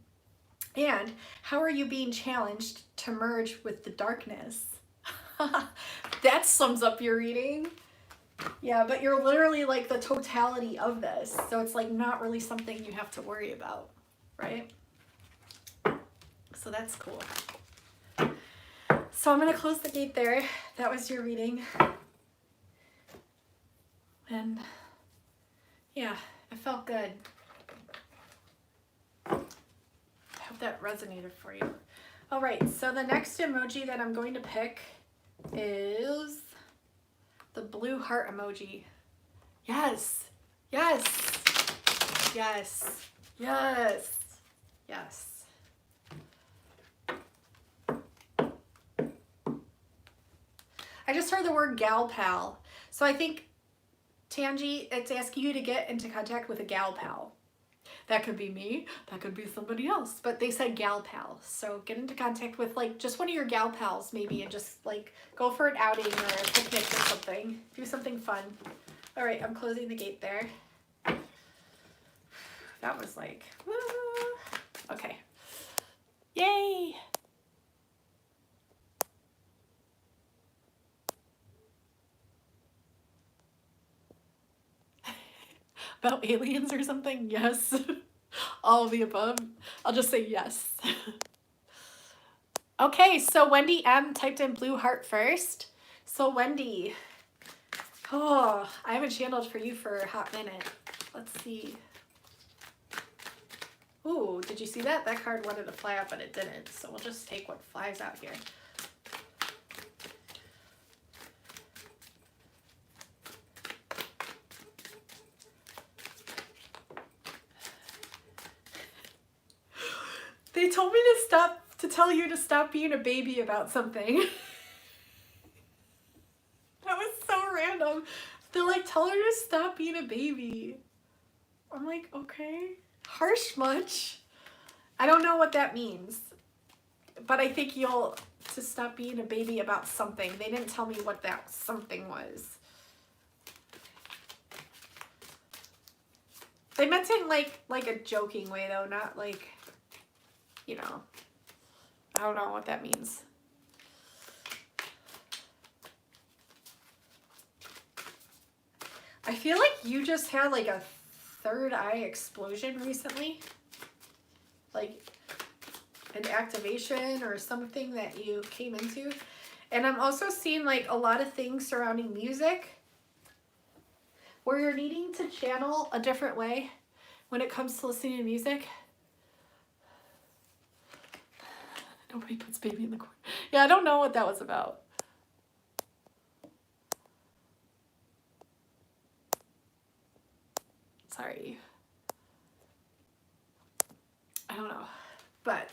And how are you being challenged to merge with the darkness? That sums up your reading. Yeah, but you're literally like the totality of this. So it's like not really something you have to worry about, right? So that's cool. So I'm going to close the gate there. That was your reading. And yeah, it felt good. I hope that resonated for you. All right, so the next emoji that I'm going to pick is the blue heart emoji. Yes, yes, yes, yes, yes. I just heard the word gal pal. So I think, Tanji, it's asking you to get into contact with a gal pal. That could be me, that could be somebody else, but they said gal pal. So get into contact with like just one of your gal pals maybe, and just like go for an outing or a picnic or something. Do something fun. All right, I'm closing the gate there. That was like, woo. Okay. Yay. About aliens or something? Yes. All of the above. I'll just say yes. Okay, so Wendy M typed in blue heart first. So Wendy, oh, I haven't channeled for you for a hot minute. Let's see. Ooh, did you see that? That card wanted to fly out, but it didn't. So we'll just take what flies out here. They told me to tell you to stop being a baby about something. That was so random. They're like, tell her to stop being a baby. I'm like, okay. Harsh much? I don't know what that means. But I think to stop being a baby about something. They didn't tell me what that something was. They meant it in like a joking way though, not like, you know, I don't know what that means. I feel like you just had like a third eye explosion recently. Like an activation or something that you came into. And I'm also seeing like a lot of things surrounding music where you're needing to channel a different way when it comes to listening to music. Nobody puts baby in the corner. Yeah, I don't know what that was about. Sorry. I don't know. But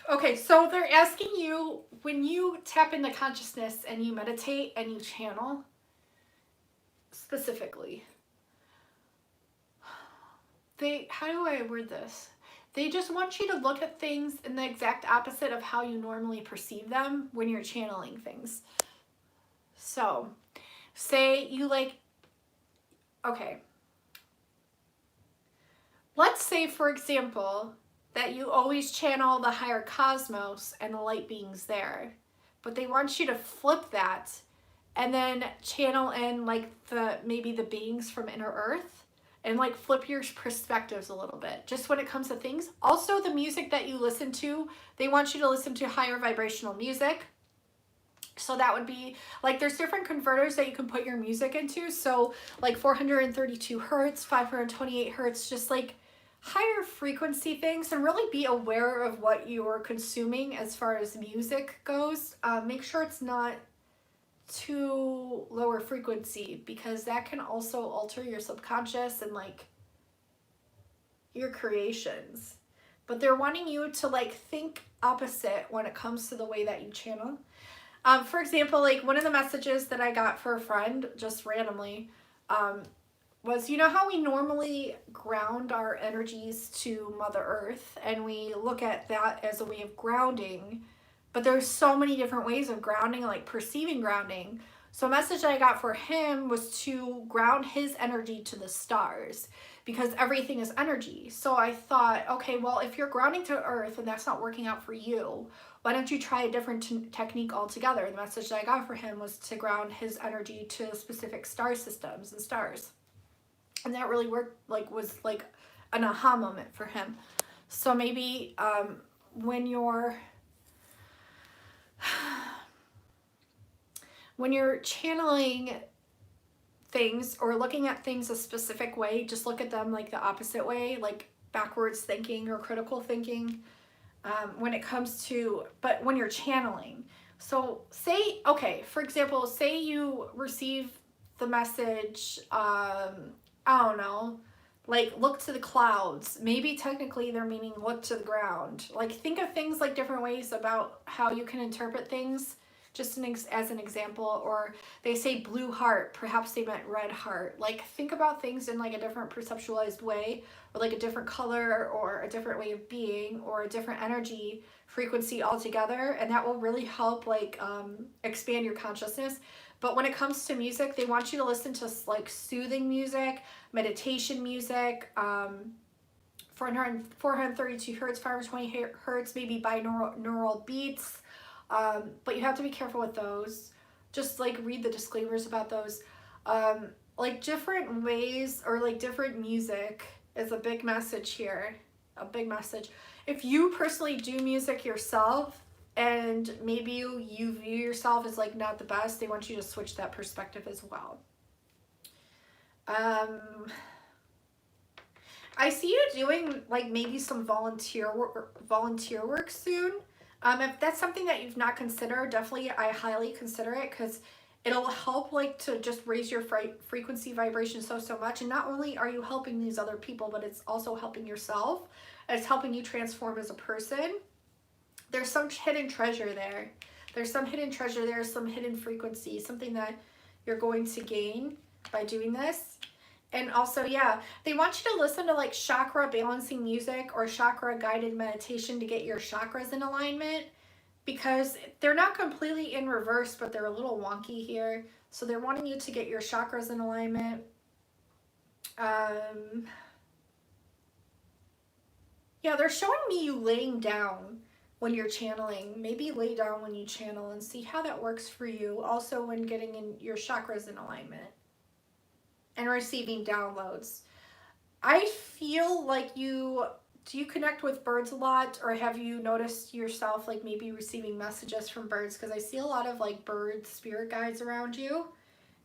okay. Okay, so they're asking you, when you tap into consciousness and you meditate and you channel, specifically, how do I word this? They just want you to look at things in the exact opposite of how you normally perceive them when you're channeling things. So, say you okay. Let's say, for example, that you always channel the higher cosmos and the light beings there, but they want you to flip that and then channel in maybe the beings from inner earth, and flip your perspectives a little bit just when it comes to things. Also, the music that you listen to, they want you to listen to higher vibrational music. So that would be there's different converters that you can put your music into. So 432 hertz, 528 hertz, just higher frequency things, and really be aware of what you're consuming as far as music goes. Make sure it's not too lower frequency, because that can also alter your subconscious and your creations. But they're wanting you to think opposite when it comes to the way that you channel. For example, one of the messages that I got for a friend just randomly was, you know how we normally ground our energies to Mother Earth, and we look at that as a way of grounding, but there's so many different ways of grounding, perceiving grounding. So a message that I got for him was to ground his energy to the stars, because everything is energy. So I thought, okay, well, if you're grounding to Earth and that's not working out for you, why don't you try a different technique altogether? The message that I got for him was to ground his energy to specific star systems and stars. And that really worked, was an aha moment for him. So maybe when you're channeling things or looking at things a specific way, just look at them the opposite way, backwards thinking or critical thinking, when it comes to, but when you're channeling. So say, okay, for example, say you receive the message, I don't know, look to the clouds. Maybe technically they're meaning look to the ground. Think of things different ways about how you can interpret things, just as an example. Or they say blue heart, perhaps they meant red heart. Think about things in a different perceptualized way, or a different color, or a different way of being, or a different energy frequency altogether, and that will really help expand your consciousness. But when it comes to music, they want you to listen to soothing music, meditation music, 432 hertz, 520 hertz, maybe binaural beats. But you have to be careful with those. Just read the disclaimers about those. Different ways, or different music is a big message here. A big message. If you personally do music yourself, and maybe you view yourself as not the best, they want you to switch that perspective as well. I see you doing maybe some volunteer work soon. If that's something that you've not considered, definitely I highly consider it, because it'll help to just raise your frequency vibration so much. And not only are you helping these other people, but it's also helping yourself. It's helping you transform as a person. There's some hidden treasure there. There's some hidden treasure there, some hidden frequency, something that you're going to gain by doing this. And also, yeah, they want you to listen to chakra balancing music or chakra guided meditation to get your chakras in alignment, because they're not completely in reverse, but they're a little wonky here. So they're wanting you to get your chakras in alignment. Yeah, they're showing me you laying down when you're channeling. Maybe lay down when you channel and see how that works for you. Also when getting in your chakras in alignment and receiving downloads. I feel do you connect with birds a lot, or have you noticed yourself maybe receiving messages from birds? Because I see a lot of bird spirit guides around you,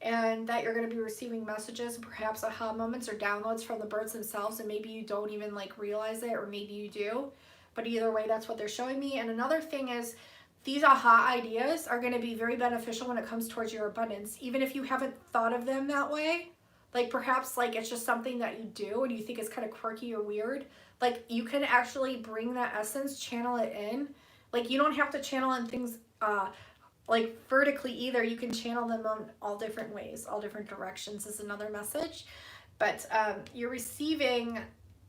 and that you're going to be receiving messages, perhaps aha moments or downloads from the birds themselves, and maybe you don't even realize it, or maybe you do. But either way, that's what they're showing me. And another thing is, these aha ideas are going to be very beneficial when it comes towards your abundance, even if you haven't thought of them that way. Perhaps it's just something that you do and you think is kind of quirky or weird. You can actually bring that essence, channel it in, Like, you don't have to channel in things like vertically either. You can channel them on all different ways, all different directions is another message. But you're receiving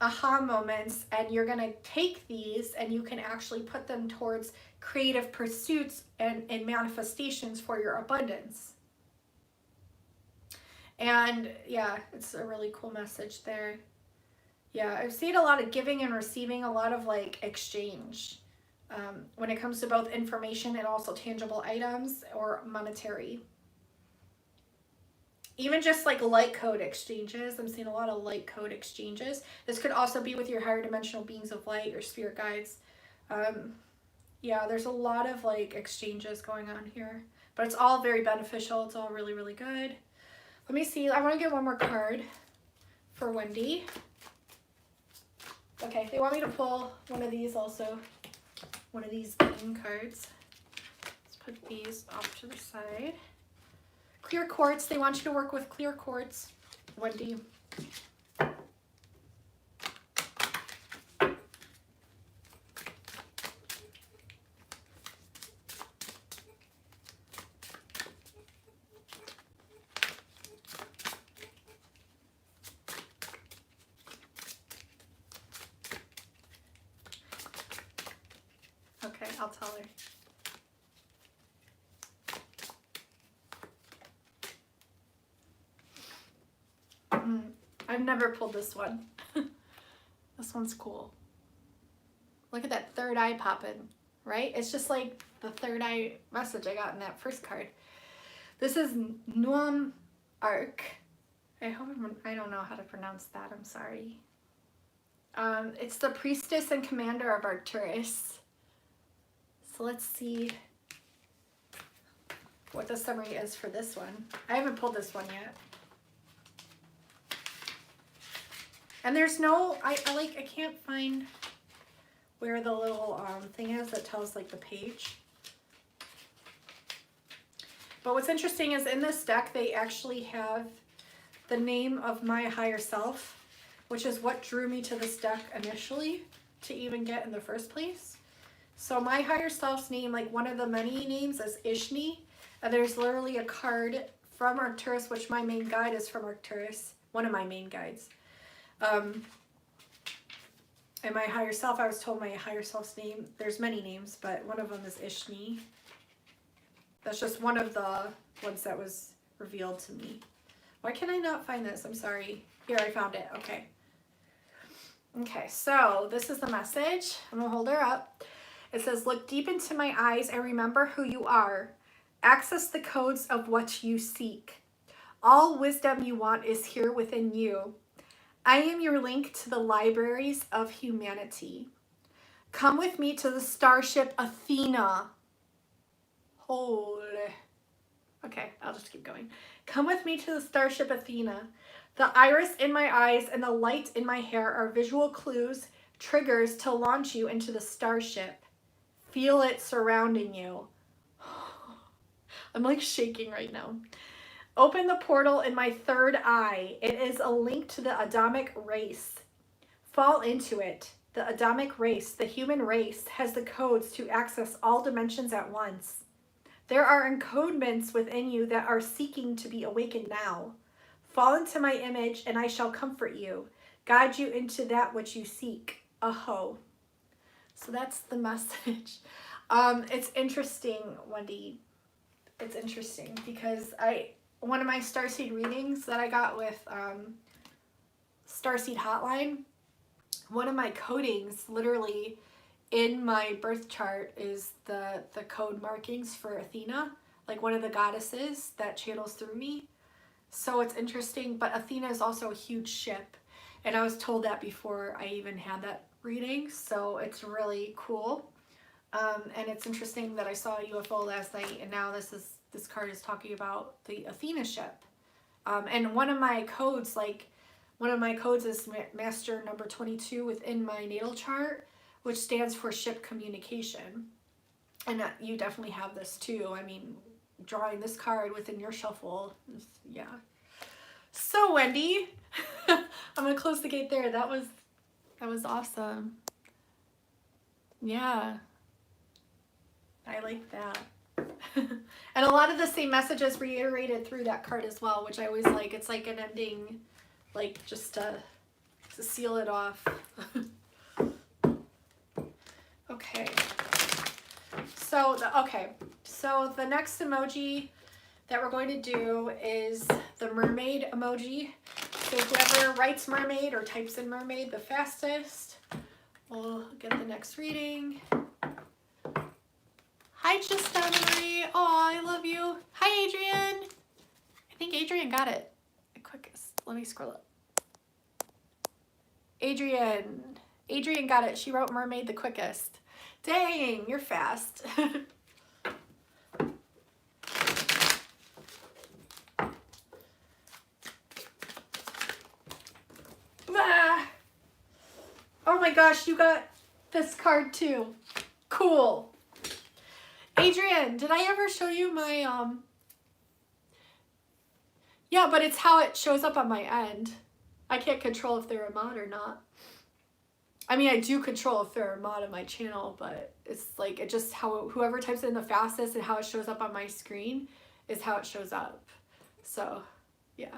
aha moments, and you're going to take these and you can actually put them towards creative pursuits and manifestations for your abundance. And yeah, it's a really cool message there. Yeah, I've seen a lot of giving and receiving, a lot of like exchange when it comes to both information and also tangible items or monetary. Even just like light code exchanges. I'm seeing a lot of light code exchanges. This could also be with your higher dimensional beings of light, your spirit guides. Yeah, there's a lot of like exchanges going on here, but it's all very beneficial. It's all really, really good. Let me see. I want to get one more card for Wendy. Okay, they want me to pull one of these also. One of these bean cards. Let's put these off to the side. Clear quartz. They want you to work with clear quartz, Wendy. Okay, I'll tell her. I've never pulled this one. This one's cool. Look at that third eye popping, right? It's just like the third eye message I got in that first card. This is Nuam Arc. I don't know how to pronounce that. I'm sorry. It's the priestess and commander of Arcturus. So let's see what the summary is for this one. I haven't pulled this one yet. And there's no, I can't find where the little thing is that tells like the page. But what's interesting is in this deck, they actually have the name of my higher self, which is what drew me to this deck initially to even get in the first place. So my higher self's name, like one of the many names, is Ishni. And there's literally a card from Arcturus, which my main guide is from Arcturus, one of my main guides. And my higher self, I was told my higher self's name, there's many names, but one of them is Ishni. That's just one of the ones that was revealed to me. Why can I not find this? I'm sorry. Here, I found it. Okay. Okay, so this is the message. I'm going to hold her up. It says, look deep into my eyes and remember who you are. Access the codes of what you seek. All wisdom you want is here within you. I am your link to the libraries of humanity. Come with me to the starship Athena. Holy. Okay, I'll just keep going. Come with me to the starship Athena. The iris in my eyes and the light in my hair are visual clues, triggers to launch you into the starship. Feel it surrounding you. I'm like shaking right now. Open the portal in my third eye. It is a link to the Adamic race. Fall into it. The Adamic race, the human race, has the codes to access all dimensions at once. There are encodements within you that are seeking to be awakened now. Fall into my image and I shall comfort you, guide you into that which you seek. Aho. So that's the message. It's interesting, Wendy. It's interesting because one of my Starseed readings that I got with Starseed Hotline, one of my codings literally in my birth chart is the code markings for Athena, like one of the goddesses that channels through me. So it's interesting, but Athena is also a huge ship, and I was told that before I even had that reading, so it's really cool. And it's interesting that I saw a UFO last night, and now this card is talking about the Athena ship. And one of my codes is master number 22 within my natal chart, which stands for ship communication. And you definitely have this too. I mean, drawing this card within your shuffle, yeah. So Wendy, I'm gonna close the gate there. That was awesome. Yeah. I like that. And a lot of the same messages reiterated through that card as well, which I always like. It's like an ending, like just to seal it off. Okay. So the next emoji that we're going to do is the mermaid emoji. So whoever writes mermaid or types in mermaid the fastest will get the next reading. Hi, Justine Marie. Oh, I love you. Hi, Adrian. I think Adrian got it the quickest. Let me scroll up. Adrian got it. She wrote mermaid the quickest. Dang, you're fast. Oh my gosh, you got this card too. Cool. Adrian, did I ever show you my, yeah, but it's how it shows up on my end. I can't control if they're a mod or not. I mean, I do control if they're a mod on my channel, but it's like, it just how, whoever types in the fastest and how it shows up on my screen is how it shows up. So, yeah,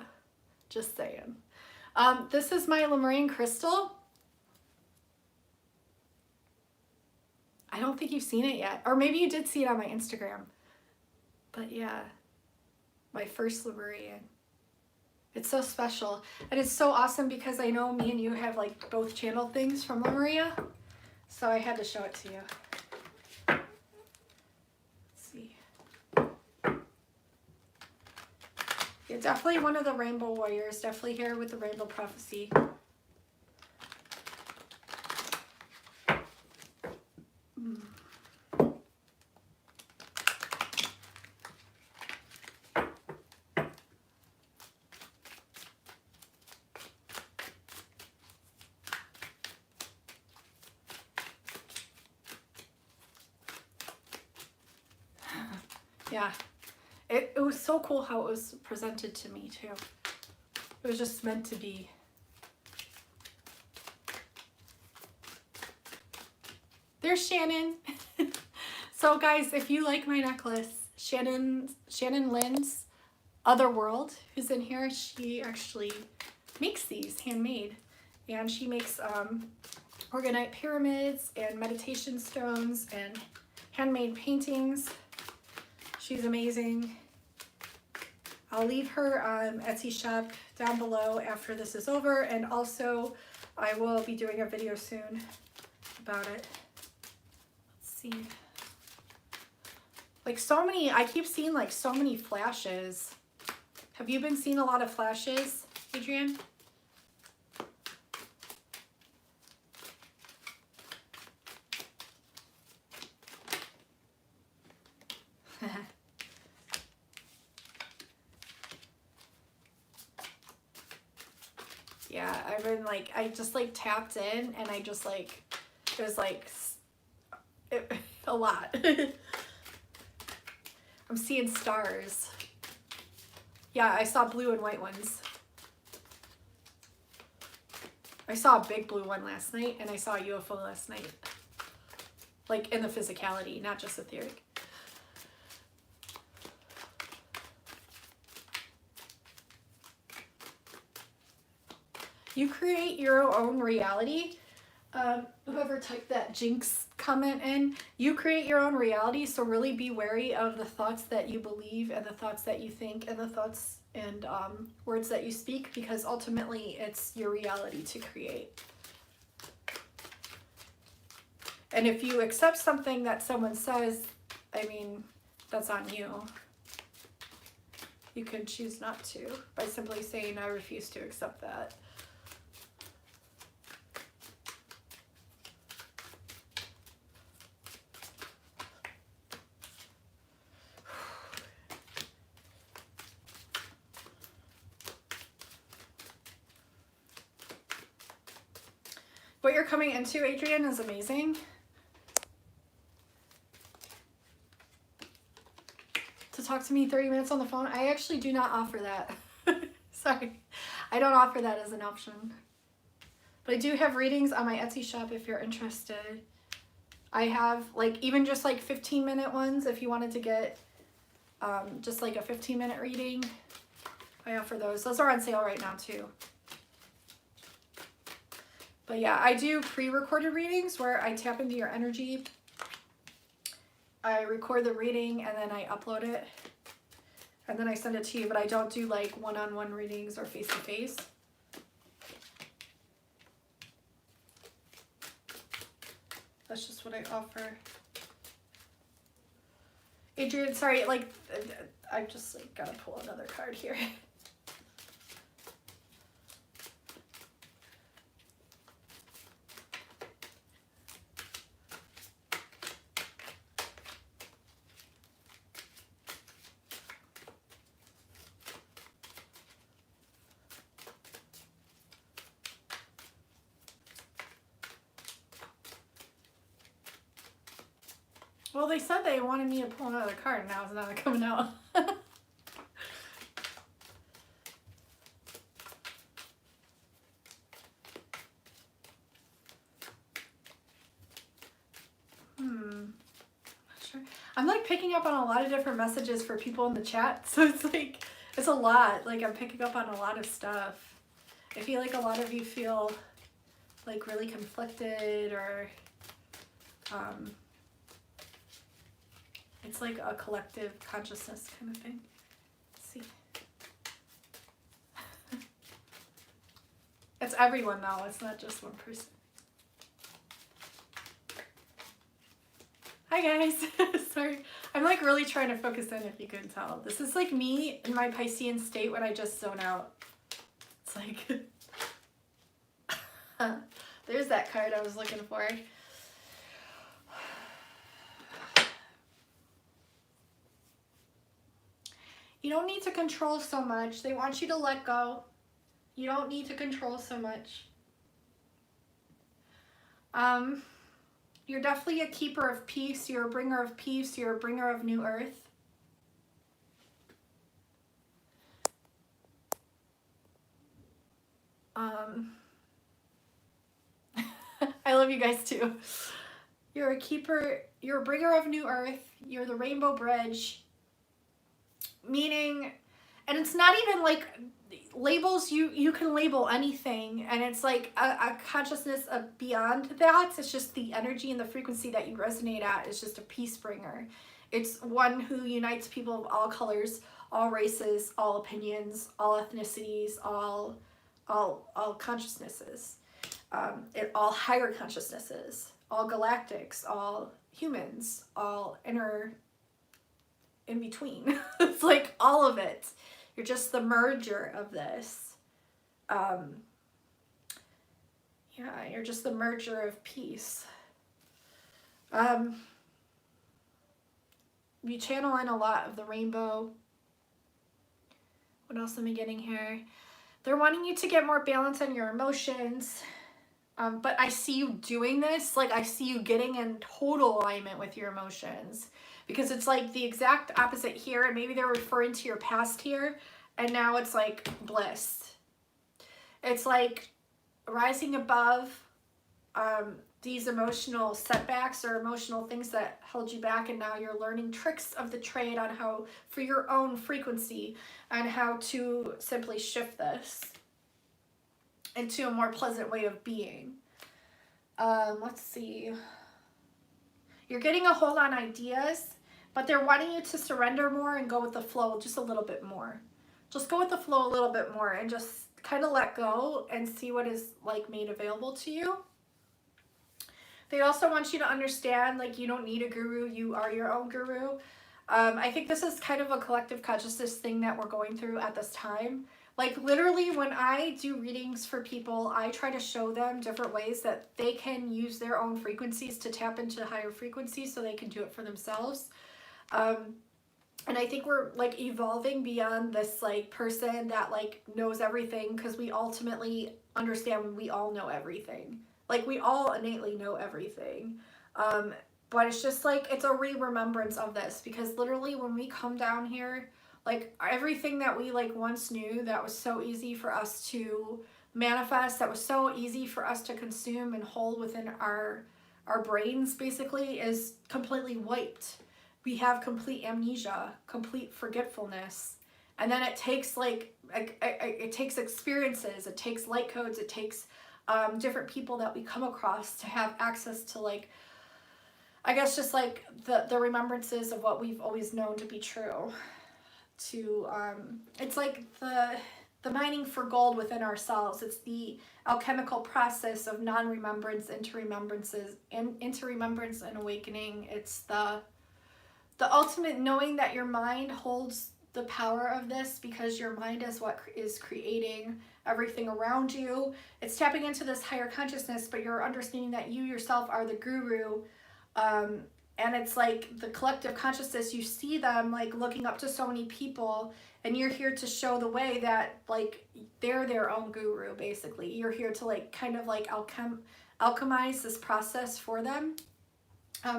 just saying. This is my Lemurian crystal. I don't think you've seen it yet. Or maybe you did see it on my Instagram. But yeah, my first Lemurian. It's so special. And it's so awesome because I know me and you have like both channeled things from Lemuria. So I had to show it to you. Let's see. Yeah, definitely one of the Rainbow Warriors. Definitely here with the Rainbow Prophecy. Yeah, it was so cool how it was presented to me too. It was just meant to be. There's Shannon. So guys, if you like my necklace, Shannon Lynn's Otherworld, who's in here, she actually makes these handmade. And she makes organite pyramids and meditation stones and handmade paintings. She's amazing. I'll leave her Etsy shop down below after this is over, and also I will be doing a video soon about it. Let's see. Like so many, I keep seeing like so many flashes. Have you been seeing a lot of flashes, Adrian? Yeah, I've been like, I just like tapped in and I just like, it was like a lot. I'm seeing stars. Yeah, I saw blue and white ones. I saw a big blue one last night and I saw a UFO last night. Like in the physicality, not just etheric. You create your own reality. Whoever typed that Jinx comment in, you create your own reality, so really be wary of the thoughts that you believe and the thoughts that you think and the thoughts and words that you speak, because ultimately it's your reality to create. And if you accept something that someone says, I mean, that's on you. You can choose not to by simply saying, I refuse to accept that. What you're coming into, Adrian, is amazing. To talk to me 30 minutes on the phone, I actually do not offer that. Sorry, I don't offer that as an option. But I do have readings on my Etsy shop if you're interested. I have like even just like 15-minute ones if you wanted to get just like a 15-minute reading. I offer those. Those are on sale right now too. But yeah, I do pre-recorded readings where I tap into your energy. I record the reading and then I upload it. And then I send it to you, but I don't do like one-on-one readings or face-to-face. That's just what I offer. Adrian, sorry, like, I just like gotta pull another card here. Well, they said they wanted me to pull another card, and now it's not coming out. Sure. I'm like picking up on a lot of different messages for people in the chat, so it's like, it's a lot. Like, I'm picking up on a lot of stuff. I feel like a lot of you feel like really conflicted, or it's like a collective consciousness kind of thing. Let's see. It's everyone though, it's not just one person. Hi guys. Sorry. I'm like really trying to focus in, if you couldn't tell. This is like me in my Piscean state when I just zone out. It's like there's that card I was looking for. You don't need to control so much. They want you to let go. You don't need to control so much. You're definitely a keeper of peace. You're a bringer of peace. You're a bringer of new earth. I love you guys too. You're a keeper. You're a bringer of new earth. You're the rainbow bridge. Meaning, and it's not even like labels, you can label anything, and it's like a consciousness of beyond that. It's just the energy and the frequency that you resonate at is just a peace bringer. It's one who unites people of all colors, all races, all opinions, all ethnicities, all consciousnesses, all higher consciousnesses, all galactics, all humans, all in between. It's like all of it. You're just the merger of this. Yeah, you're just the merger of peace. You channel in a lot of the rainbow. What else am I getting here? They're wanting you to get more balance on your emotions. But I see you doing this. Like, I see you getting in total alignment with your emotions. Because it's like the exact opposite here, and maybe they're referring to your past here, and now it's like bliss. It's like rising above these emotional setbacks or emotional things that held you back, and now you're learning tricks of the trade on how, for your own frequency, on how to simply shift this into a more pleasant way of being. Let's see. You're getting a hold on ideas, but they're wanting you to surrender more and go with the flow just a little bit more. Just go with the flow a little bit more and just kind of let go and see what is like made available to you. They also want you to understand, like, you don't need a guru, you are your own guru. I think this is kind of a collective consciousness thing that we're going through at this time. Like, literally, when I do readings for people, I try to show them different ways that they can use their own frequencies to tap into higher frequencies so they can do it for themselves. And I think we're, like, evolving beyond this, like, person that, like, knows everything, because we ultimately understand we all know everything. Like, we all innately know everything. But it's just, like, it's a remembrance of this, because literally when we come down here, like, everything that we, like, once knew that was so easy for us to manifest, that was so easy for us to consume and hold within our our brains basically is completely wiped. We have complete amnesia, complete forgetfulness. And then it takes like, it takes experiences, it takes light codes, it takes different people that we come across to have access to, like, I guess just like the remembrances of what we've always known to be true. To it's like the mining for gold within ourselves. It's the alchemical process of non-remembrance into remembrances and into remembrance and awakening. It's the ultimate knowing that your mind holds the power of this, because your mind is what is creating everything around you. It's tapping into this higher consciousness, but you're understanding that you yourself are the guru. And it's like the collective consciousness, you see them like looking up to so many people, and you're here to show the way that like they're their own guru, basically. You're here to like kind of like alchemize this process for them.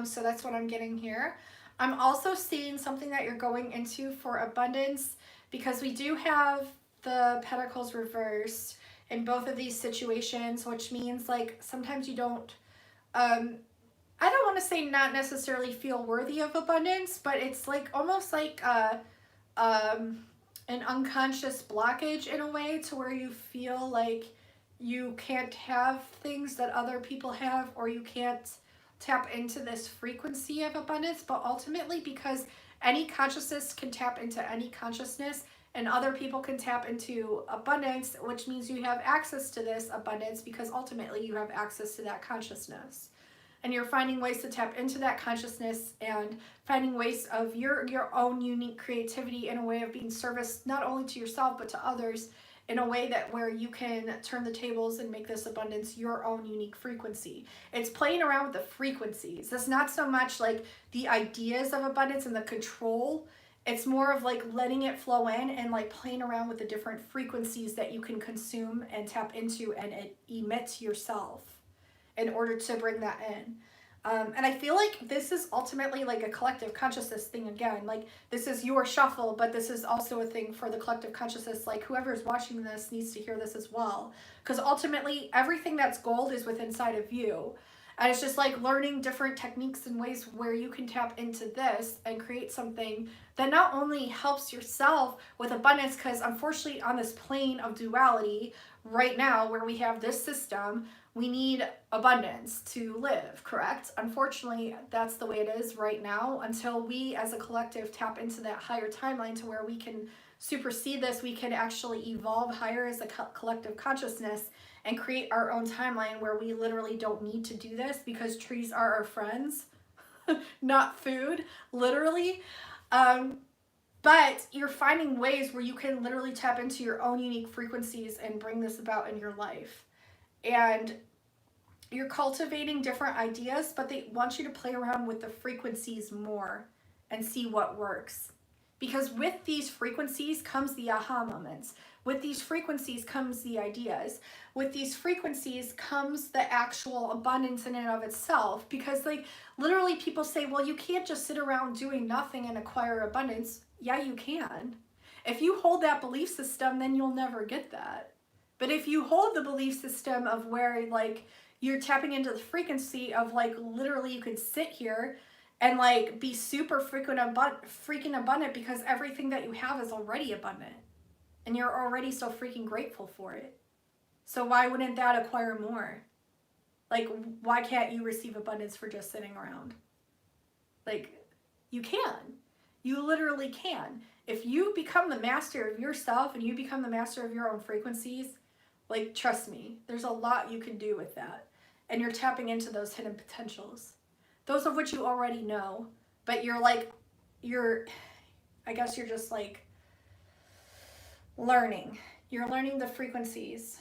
So that's what I'm getting here. I'm also seeing something that you're going into for abundance, because we do have the Pentacles reversed in both of these situations, which means like sometimes you don't, I don't want to say not necessarily feel worthy of abundance, but it's like almost like an unconscious blockage in a way, to where you feel like you can't have things that other people have, or you can't tap into this frequency of abundance. But ultimately, because any consciousness can tap into any consciousness, and other people can tap into abundance, which means you have access to this abundance because ultimately you have access to that consciousness. And you're finding ways to tap into that consciousness and finding ways of your own unique creativity in a way of being service not only to yourself but to others, in a way that where you can turn the tables and make this abundance your own unique frequency. It's playing around with the frequencies. It's not so much like the ideas of abundance and the control. It's more of like letting it flow in and like playing around with the different frequencies that you can consume and tap into and emit yourself in order to bring that in. And I feel like this is ultimately like a collective consciousness thing again. Like this is your shuffle, but this is also a thing for the collective consciousness. Like whoever's watching this needs to hear this as well. Because ultimately everything that's gold is within inside of you. And it's just like learning different techniques and ways where you can tap into this and create something that not only helps yourself with abundance, because unfortunately on this plane of duality right now where we have this system, we need abundance to live, correct? Unfortunately, that's the way it is right now, until we as a collective tap into that higher timeline to where we can supersede this, we can actually evolve higher as a collective consciousness and create our own timeline where we literally don't need to do this, because trees are our friends, not food, literally. But you're finding ways where you can literally tap into your own unique frequencies and bring this about in your life. And you're cultivating different ideas, but they want you to play around with the frequencies more and see what works. Because with these frequencies comes the aha moments. With these frequencies comes the ideas. With these frequencies comes the actual abundance in and of itself. Because like literally people say, well, you can't just sit around doing nothing and acquire abundance. Yeah, you can. If you hold that belief system, then you'll never get that. But if you hold the belief system of where like you're tapping into the frequency of like literally you could sit here and like be super freaking abundant, because everything that you have is already abundant and you're already so freaking grateful for it. So why wouldn't that acquire more? Like, why can't you receive abundance for just sitting around? Like, you can. You literally can. If you become the master of yourself and you become the master of your own frequencies, like, trust me, there's a lot you can do with that. And you're tapping into those hidden potentials. Those of which you already know, but you're like, I guess you're just like learning. You're learning the frequencies.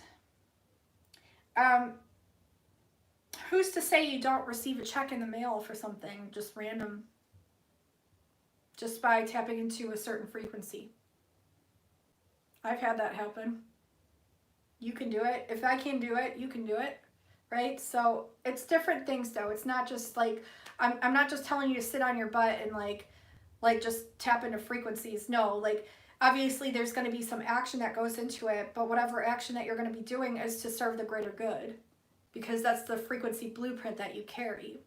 Who's to say you don't receive a check in the mail for something just random, just by tapping into a certain frequency? I've had that happen. You can do it. If I can do it, you can do it, right? So it's different things though. It's not just like, I'm not just telling you to sit on your butt and like just tap into frequencies. No, like obviously there's going to be some action that goes into it, but whatever action that you're going to be doing is to serve the greater good. because that's the frequency blueprint that you carry.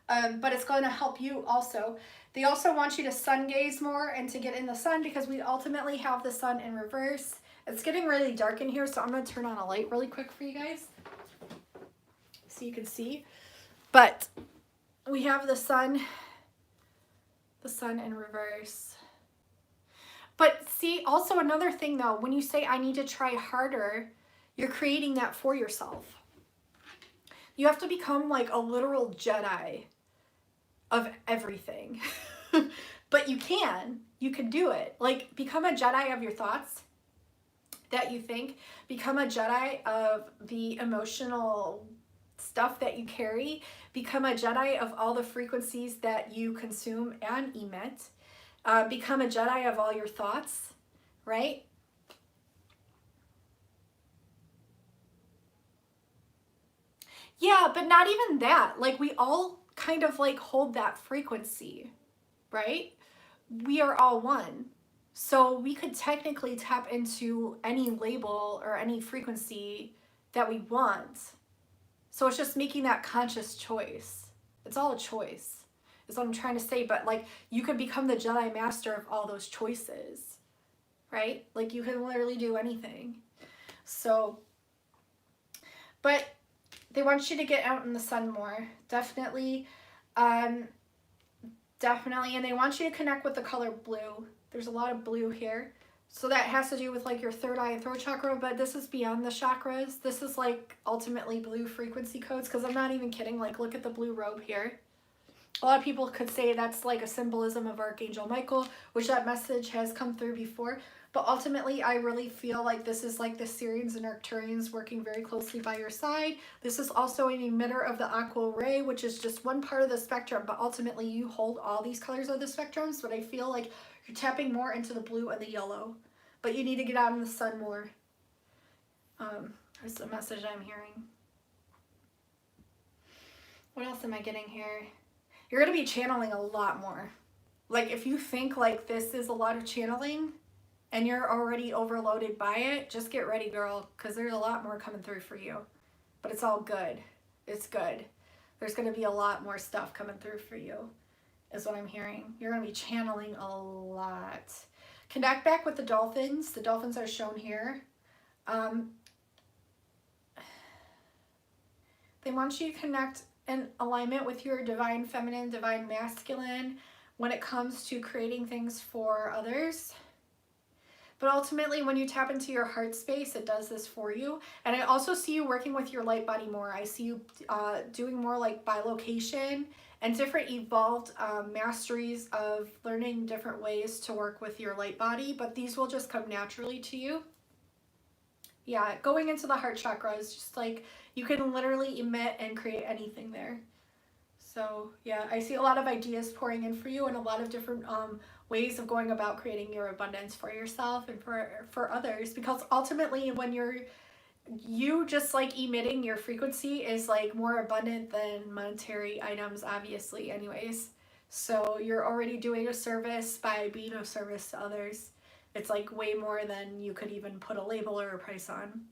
But it's going to help you also. They also want you to sun gaze more and to get in the sun, because we ultimately have the sun in reverse. It's getting really dark in here, so I'm going to turn on a light really quick for you guys so you can see. But we have the sun in reverse. But see, also another thing though, when you say I need to try harder, you're creating that for yourself. You have to become like a literal Jedi of everything. But you can do it. Like, become a Jedi of your thoughts that you think. Become a Jedi of the emotional stuff that you carry. Become a Jedi of all the frequencies that you consume and emit. Become a Jedi of all your thoughts, right? Yeah, but not even that. Like, we all kind of like hold that frequency, right? We are all one. So we could technically tap into any label or any frequency that we want. So it's just making that conscious choice. It's all a choice, is what I'm trying to say. But like, you could become the Jedi Master of all those choices, right? Like, you can literally do anything. So, but they want you to get out in the sun more. Definitely. Definitely. And they want you to connect with the color blue. There's a lot of blue here. So that has to do with like your third eye and throat chakra, but this is beyond the chakras. This is like ultimately blue frequency codes, because I'm not even kidding. Like, look at the blue robe here. A lot of people could say that's like a symbolism of Archangel Michael, which that message has come through before. But ultimately, I really feel like this is like the Sirians and Arcturians working very closely by your side. This is also an emitter of the aqua ray, which is just one part of the spectrum, but ultimately you hold all these colors of the spectrums. But I feel like you're tapping more into the blue and the yellow, but you need to get out in the sun more. There's the message I'm hearing. What else am I getting here? You're going to be channeling a lot more. Like, if you think like this is a lot of channeling and you're already overloaded by it, just get ready, girl, because there's a lot more coming through for you. But it's all good. It's good. There's going to be a lot more stuff coming through for you, is what I'm hearing. You're going to be channeling a lot. Connect back with the dolphins. The dolphins are shown here. They want you to connect in alignment with your divine feminine, divine masculine when it comes to creating things for others. But ultimately, when you tap into your heart space, it does this for you. And I also see you working with your light body more. I see you doing more like bilocation and different evolved masteries of learning different ways to work with your light body. But these will just come naturally to you. Yeah, going into the heart chakra is just like, you can literally emit and create anything there. So yeah, I see a lot of ideas pouring in for you, and a lot of different ways of going about creating your abundance for yourself and for others. Because ultimately, when you just like emitting, your frequency is like more abundant than monetary items, obviously, anyways. So you're already doing a service by being of service to others. It's like way more than you could even put a label or a price on.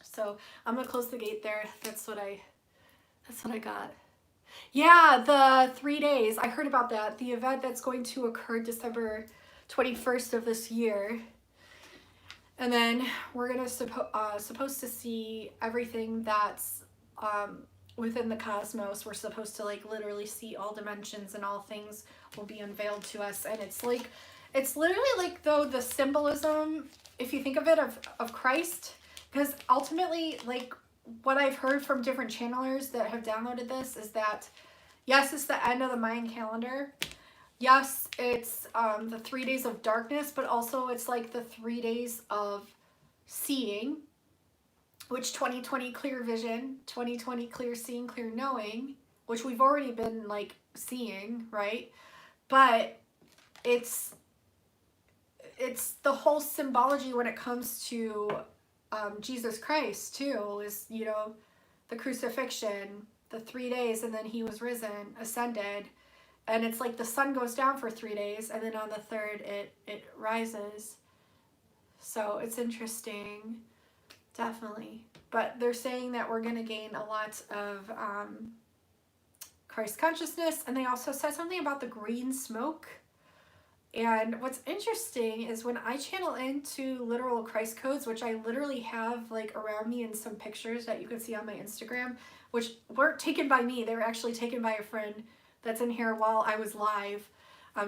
So I'm gonna close the gate there. That's what I got. Yeah, the 3 days. I heard about that. The event that's going to occur December 21st of this year. And then we're gonna supposed to see everything that's within the cosmos. We're supposed to like literally see all dimensions, and all things will be unveiled to us. And it's like, it's literally like, though, the symbolism, if you think of it, of Christ. Because ultimately, like, what I've heard from different channelers that have downloaded this is that, yes, it's the end of the Mayan calendar. Yes, it's the 3 days of darkness, but also it's like the 3 days of seeing, which 2020 clear vision, 2020 clear seeing, clear knowing, which we've already been like seeing, right? But it's the whole symbology when it comes to Jesus Christ too, is, you know, the crucifixion, the 3 days, and then he was risen, ascended, and it's like the sun goes down for 3 days, and then on the third it rises. So it's interesting. definitely. But they're saying that we're going to gain a lot of Christ consciousness. And they also said something about the green smoke. And what's interesting is when I channel into literal Christ codes, which I literally have like around me in some pictures that you can see on my Instagram, which weren't taken by me. They were actually taken by a friend that's in here while I was live.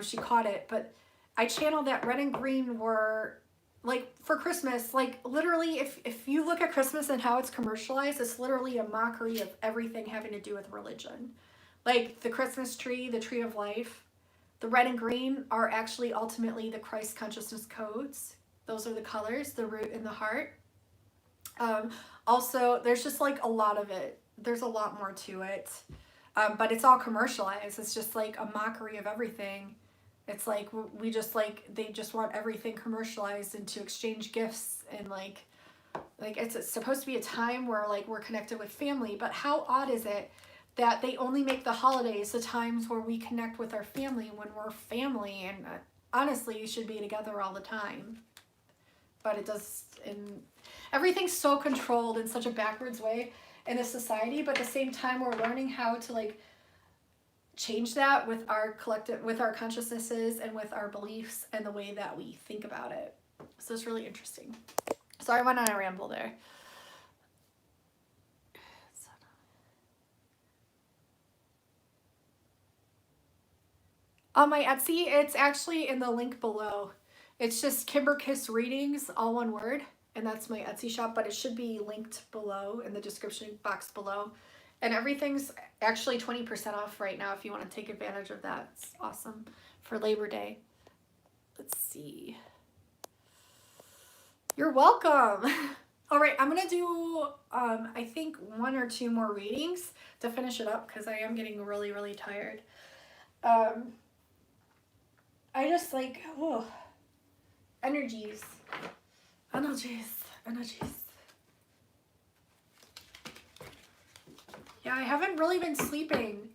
She caught it. But I channeled that red and green were like for Christmas. Like literally if you look at Christmas and how it's commercialized, it's literally a mockery of everything having to do with religion. Like the Christmas tree, the tree of life. The red and green are actually ultimately the Christ consciousness codes. Those are the colors, the root and the heart. Also, there's just like a lot of it. There's a lot more to it. But it's all commercialized. It's just like a mockery of everything. It's like we just like, they just want everything commercialized and to exchange gifts and like it's supposed to be a time where like we're connected with family. But how odd is it that they only make the holidays the times where we connect with our family when we're family, and honestly you should be together all the time. But it does, and everything's so controlled in such a backwards way in the society, but at the same time we're learning how to like change that with our collective, with our consciousnesses and with our beliefs and the way that we think about it. So it's really interesting. Sorry, I went on a ramble there. On my Etsy, it's actually in the link below. It's just Kimber Kiss Readings, all one word, and that's my Etsy shop, but it should be linked below in the description box below. And everything's actually 20% off right now if you want to take advantage of that. It's awesome for Labor Day. Let's see. You're welcome. All right, I'm gonna do, I think 1 or 2 more readings to finish it up because I am getting really, really tired. I just like, oh, energies. Yeah, I haven't really been sleeping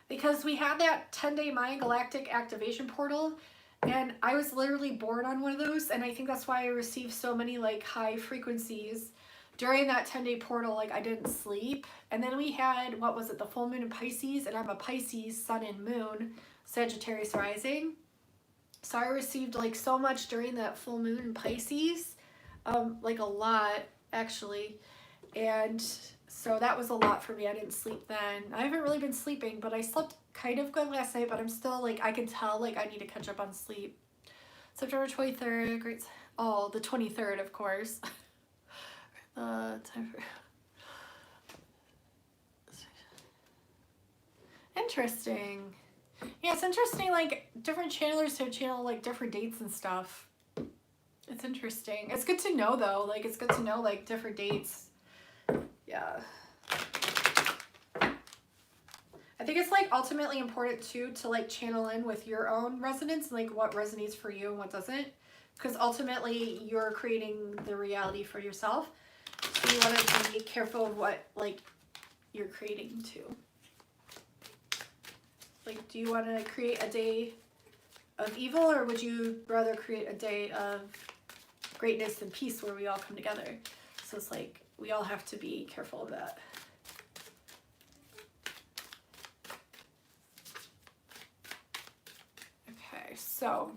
because we had that 10-day Mayan Galactic activation portal, and I was literally born on one of those, and I think that's why I received so many like high frequencies during that 10-day portal. Like I didn't sleep. And then we had, what was it, the full moon in Pisces, and I'm a Pisces sun and moon, Sagittarius rising. So I received like so much during that full moon in Pisces, like a lot actually. And so that was a lot for me. I didn't sleep then. I haven't really been sleeping, but I slept kind of good last night, but I'm still like, I can tell like I need to catch up on sleep. September 23rd, great. Oh, the 23rd, of course. Time for... Interesting. Yeah, it's interesting, like, different channelers have channel, like, different dates and stuff. It's interesting. It's good to know, though. Like, it's good to know, like, different dates. Yeah. I think it's, like, ultimately important, too, to, like, channel in with your own resonance, like, what resonates for you and what doesn't. Because ultimately, you're creating the reality for yourself. So you want to be careful of what, like, you're creating, too. Like, do you want to create a day of evil, or would you rather create a day of greatness and peace where we all come together? So it's like, we all have to be careful of that. Okay, so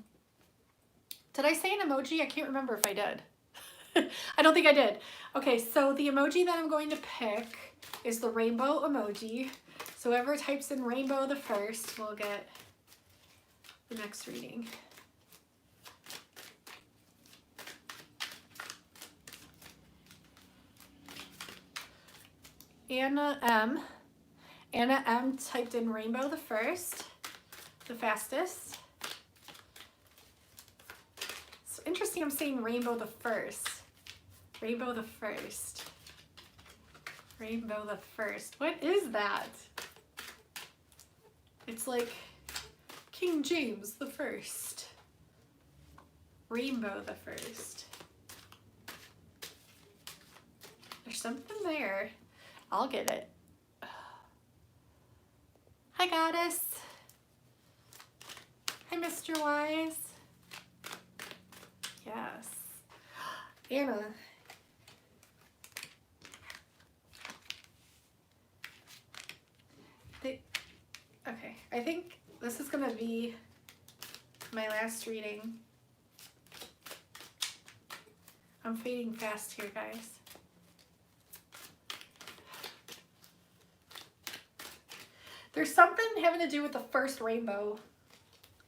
did I say an emoji? I can't remember if I did. I don't think I did. Okay, so the emoji that I'm going to pick is the rainbow emoji. So whoever types in rainbow the first will get the next reading. Anna M. Anna M typed in rainbow the first, the fastest. It's interesting I'm saying rainbow the first. Rainbow the first. Rainbow the first. What is that? It's like King James the First. Rainbow the first. There's something there. I'll get it. Hi, Goddess. Hi, Mr. Wise. Yes. Anna. Okay, I think this is gonna be my last reading. I'm fading fast here, guys. There's something having to do with the first rainbow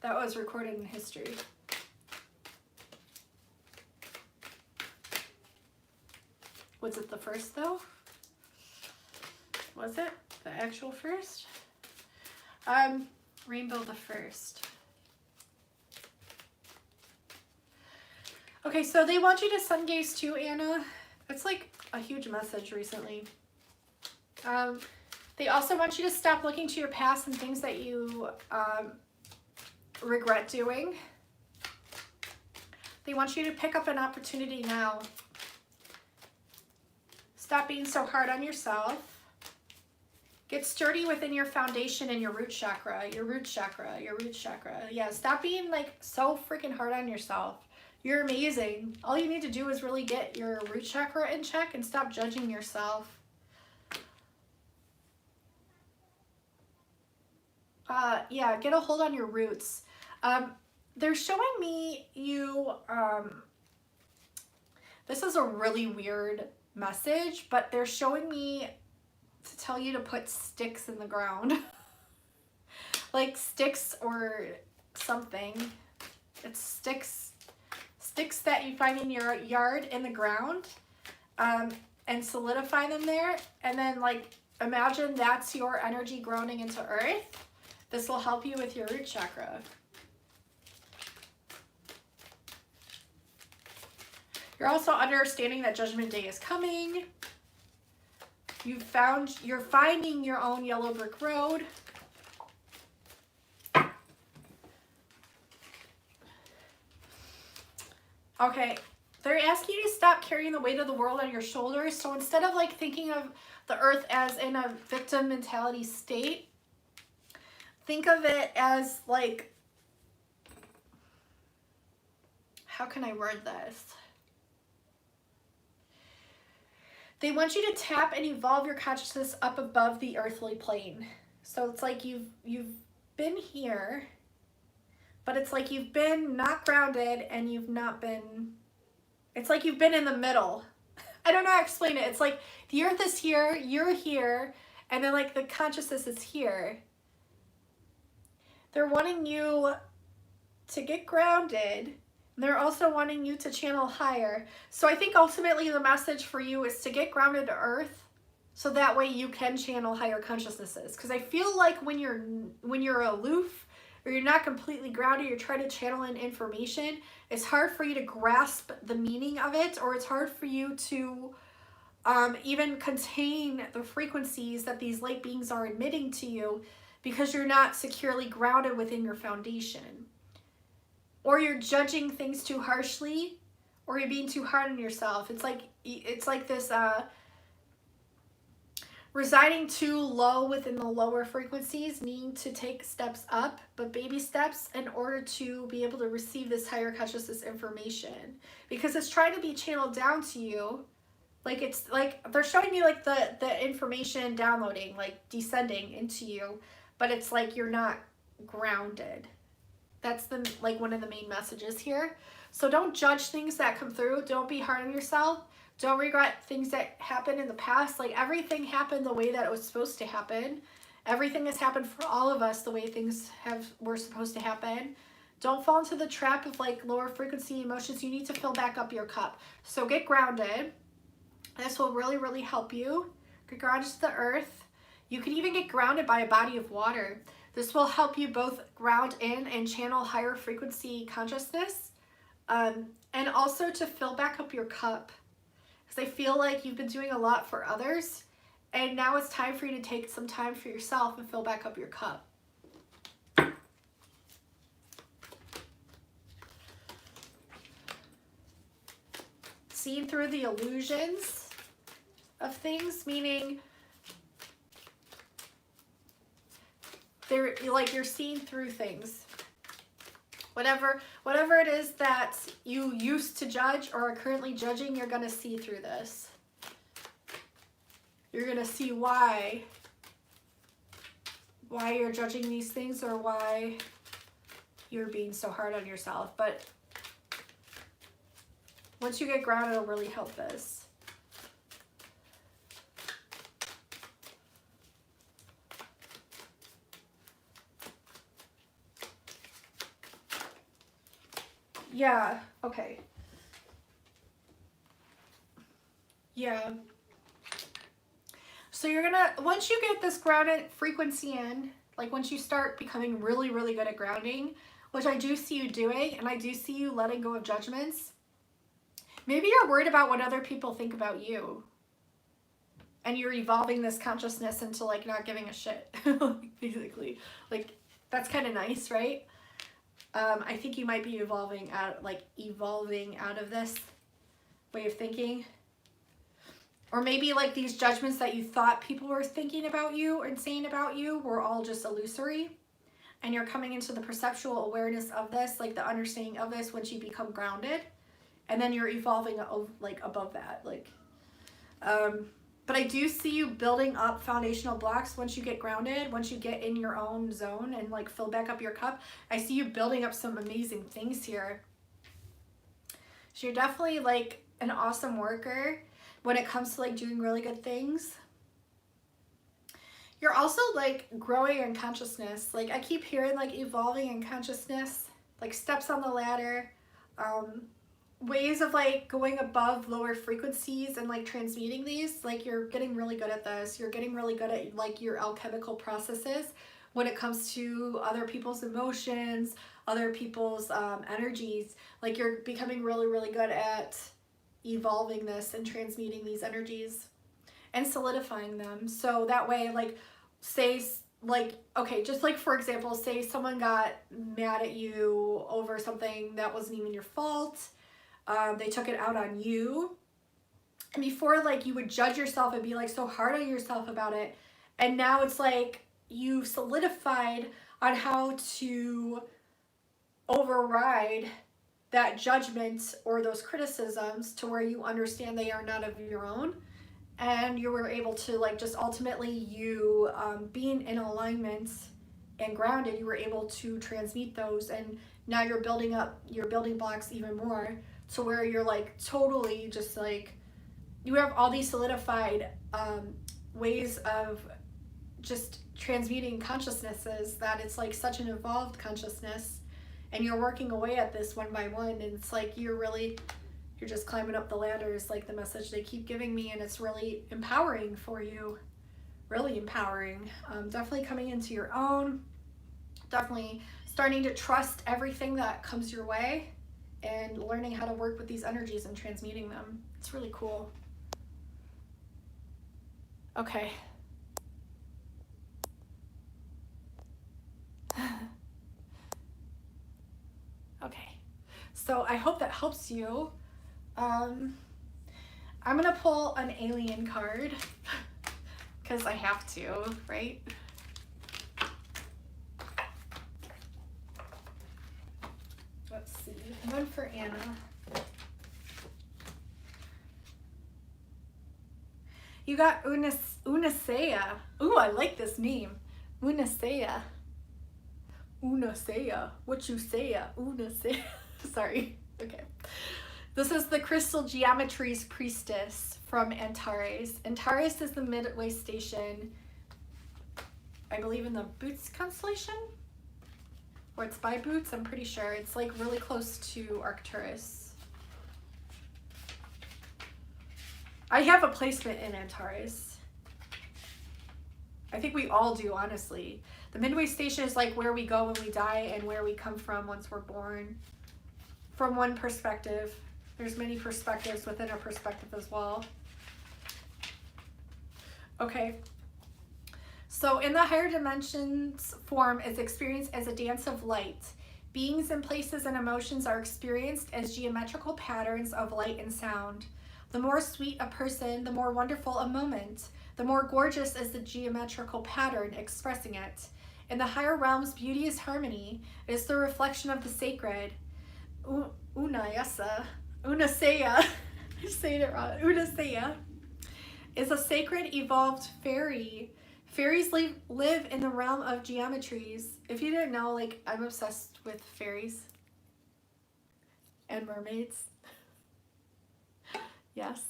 that was recorded in history. Was it the first though? Was it the actual first? Rainbow the first. Okay, so they want you to sun gaze too, Anna. It's like a huge message recently. They also want you to stop looking to your past and things that you regret doing. They want you to pick up an opportunity now. Stop being so hard on yourself. Get sturdy within your foundation and your root chakra, your root chakra, your root chakra. Yeah, stop being like so freaking hard on yourself. You're amazing. All you need to do is really get your root chakra in check and stop judging yourself. Yeah, get a hold on your roots. They're showing me you, this is a really weird message, but they're showing me to tell you to put sticks in the ground. Like sticks or something. It's sticks that you find in your yard in the ground, and solidify them there, and then like imagine that's your energy grounding into earth. This will help you with your root chakra. You're also understanding that Judgment Day is coming. You're finding your own yellow brick road. Okay, they're asking you to stop carrying the weight of the world on your shoulders. So instead of like thinking of the earth as in a victim mentality state, think of it as like, how can I word this? They want you to tap and evolve your consciousness up above the earthly plane. So it's like you've been here, but it's like you've been not grounded and you've not been, it's like you've been in the middle. I don't know how to explain it. It's like the earth is here, you're here, and then like the consciousness is here. They're wanting you to get grounded. They're also wanting you to channel higher. So I think ultimately the message for you is to get grounded to earth so that way you can channel higher consciousnesses. Because I feel like when you're aloof or you're not completely grounded, you're trying to channel in information, it's hard for you to grasp the meaning of it, or it's hard for you to even contain the frequencies that these light beings are emitting to you because you're not securely grounded within your foundation. Or you're judging things too harshly, or you're being too hard on yourself. It's like this residing too low within the lower frequencies, needing to take steps up, but baby steps, in order to be able to receive this higher consciousness information. Because it's trying to be channeled down to you. Like it's like they're showing you like the information downloading, like descending into you, but it's like you're not grounded. That's like one of the main messages here. So don't judge things that come through. Don't be hard on yourself. Don't regret things that happened in the past. Like everything happened the way that it was supposed to happen. Everything has happened for all of us the way things were supposed to happen. Don't fall into the trap of like lower frequency emotions. You need to fill back up your cup. So get grounded. This will really, really help you. Get grounded to the earth. You can even get grounded by a body of water. This will help you both ground in and channel higher frequency consciousness, and also to fill back up your cup. Because I feel like you've been doing a lot for others, and now it's time for you to take some time for yourself and fill back up your cup. Seeing through the illusions of things, meaning they're like you're seeing through things. Whatever it is that you used to judge or are currently judging, you're gonna see through this. You're gonna see why why you're judging these things or why you're being so hard on yourself. But once you get grounded, it'll really help this. Yeah, okay. Yeah. So you're gonna, once you get this grounded frequency in, like once you start becoming really, really good at grounding, which I do see you doing, and I do see you letting go of judgments, maybe you're worried about what other people think about you. And you're evolving this consciousness into like not giving a shit, basically. Like, that's kind of nice, right? I think you might be evolving out of this way of thinking. Or maybe like these judgments that you thought people were thinking about you and saying about you were all just illusory. And you're coming into the perceptual awareness of this, like the understanding of this once you become grounded. And then you're evolving like above that. Like, but I do see you building up foundational blocks once you get grounded, once you get in your own zone and like fill back up your cup. I see you building up some amazing things here. So you're definitely like an awesome worker when it comes to like doing really good things. You're also like growing in consciousness. Like I keep hearing like evolving in consciousness, like steps on the ladder, ways of like going above lower frequencies and like transmuting these. Like you're getting really good at this. You're getting really good at like your alchemical processes when it comes to other people's emotions, other people's energies. Like you're becoming really, really good at evolving this and transmuting these energies and solidifying them. So that way, like, say, like, okay, just like, for example, say someone got mad at you over something that wasn't even your fault. They took it out on you. And before, like, you would judge yourself and be, like, so hard on yourself about it. And now it's like you've solidified on how to override that judgment or those criticisms to where you understand they are not of your own. And you were able to like just ultimately you being in alignment and grounded, you were able to transmute those, and now you're building up your building blocks even more to where you're like totally just like you have all these solidified ways of just transmuting consciousnesses that it's like such an evolved consciousness. And you're working away at this one by one, and it's like you're just climbing up the ladder is like the message they keep giving me, and it's really empowering for you. Really empowering. Definitely coming into your own. Definitely starting to trust everything that comes your way and learning how to work with these energies and transmuting them. It's really cool. Okay. Okay, so I hope that helps you. I'm gonna pull an alien card because I have to, right? Let's see, one for Anna. You got Unasea. Ooh, I like this name. Unasea. Unasea. What you say? Unasea. Sorry. Okay. This is the Crystal Geometry's Priestess from Antares. Antares is the midway station, I believe, in the Boots constellation? Or it's by Boots, I'm pretty sure. It's like really close to Arcturus. I have a placement in Antares. I think we all do, honestly. The midway station is like where we go when we die and where we come from once we're born. From one perspective. There's many perspectives within our perspective as well. Okay. So in the higher dimensions, form is experienced as a dance of light. Beings and places and emotions are experienced as geometrical patterns of light and sound. The more sweet a person, the more wonderful a moment. The more gorgeous is the geometrical pattern expressing it. In the higher realms, beauty is harmony. It is the reflection of the sacred. Unasea, I'm saying it wrong. Unasea is a sacred evolved fairy Fairies live in the realm of geometries. If you didn't know, like, I'm obsessed with fairies and mermaids. Yes.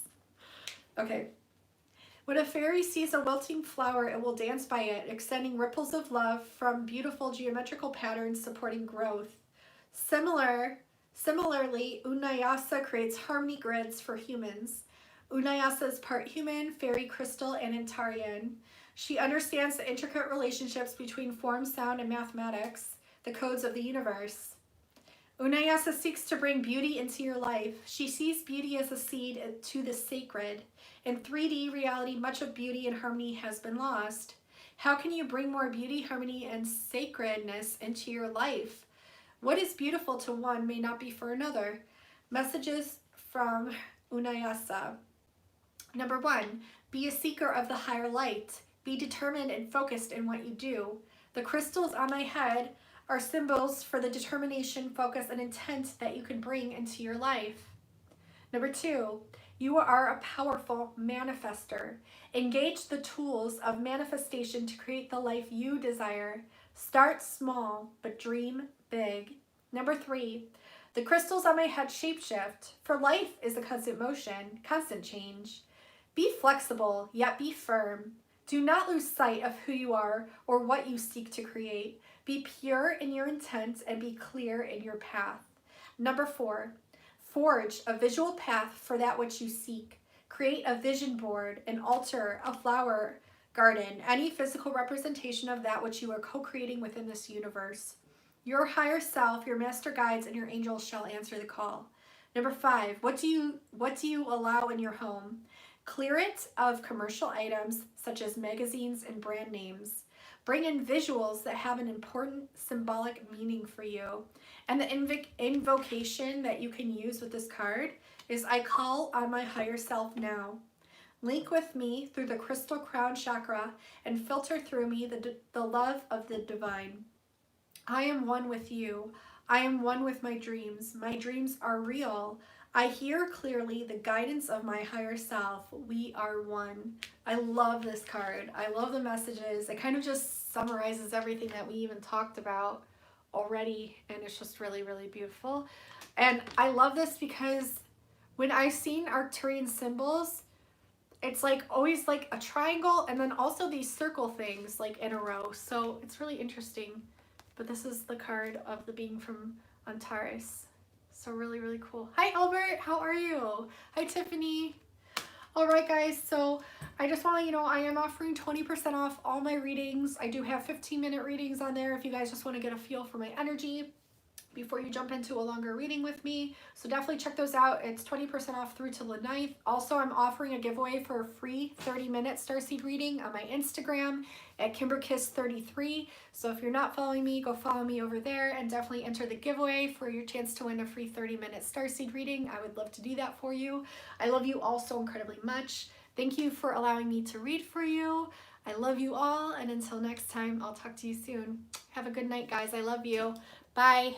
Okay. When a fairy sees a wilting flower, it will dance by it, extending ripples of love from beautiful geometrical patterns supporting growth. Similarly, Unayasa creates harmony grids for humans. Unayasa is part human, fairy, crystal, and Antarian. She understands the intricate relationships between form, sound, and mathematics, the codes of the universe. Unayasa seeks to bring beauty into your life. She sees beauty as a seed to the sacred. In 3D reality, much of beauty and harmony has been lost. How can you bring more beauty, harmony, and sacredness into your life? What is beautiful to one may not be for another. Messages from Unayasa. Number 1, be a seeker of the higher light. Be determined and focused in what you do. The crystals on my head are symbols for the determination, focus, and intent that you can bring into your life. Number 2, you are a powerful manifester. Engage the tools of manifestation to create the life you desire. Start small, but dream big. Number 3, the crystals on my head shapeshift, for life is a constant motion, constant change. Be flexible, yet be firm. Do not lose sight of who you are or what you seek to create. Be pure in your intent and be clear in your path. Number 4, forge a visual path for that which you seek. Create a vision board, an altar, a flower garden, any physical representation of that which you are co-creating within this universe. Your higher self, your master guides, and your angels shall answer the call. Number 5, what do you allow in your home? Clear it of commercial items such as magazines and brand names. Bring in visuals that have an important symbolic meaning for you. And the invocation that you can use with this card is, I call on my higher self now. Link with me through the crystal crown chakra and filter through me the love of the divine. I am one with you. I am one with my dreams. My dreams are real. I hear clearly the guidance of my higher self. We are one. I love this card. I love the messages. It kind of just summarizes everything that we even talked about already, and it's just really, really beautiful. And I love this because when I've seen Arcturian symbols, it's like always like a triangle and then also these circle things like in a row. So it's really interesting. But this is the card of the being from Antares. So really, really cool. Hi, Albert. How are you? Hi, Tiffany. All right, guys. So I just want to let you know I am offering 20% off all my readings. I do have 15-minute readings on there if you guys just want to get a feel for my energy before you jump into a longer reading with me. So definitely check those out. It's 20% off through to the 9th. Also, I'm offering a giveaway for a free 30-minute starseed reading on my Instagram at KimberKiss33. So if you're not following me, go follow me over there and definitely enter the giveaway for your chance to win a free 30-minute starseed reading. I would love to do that for you. I love you all so incredibly much. Thank you for allowing me to read for you. I love you all, and until next time, I'll talk to you soon. Have a good night, guys. I love you. Bye.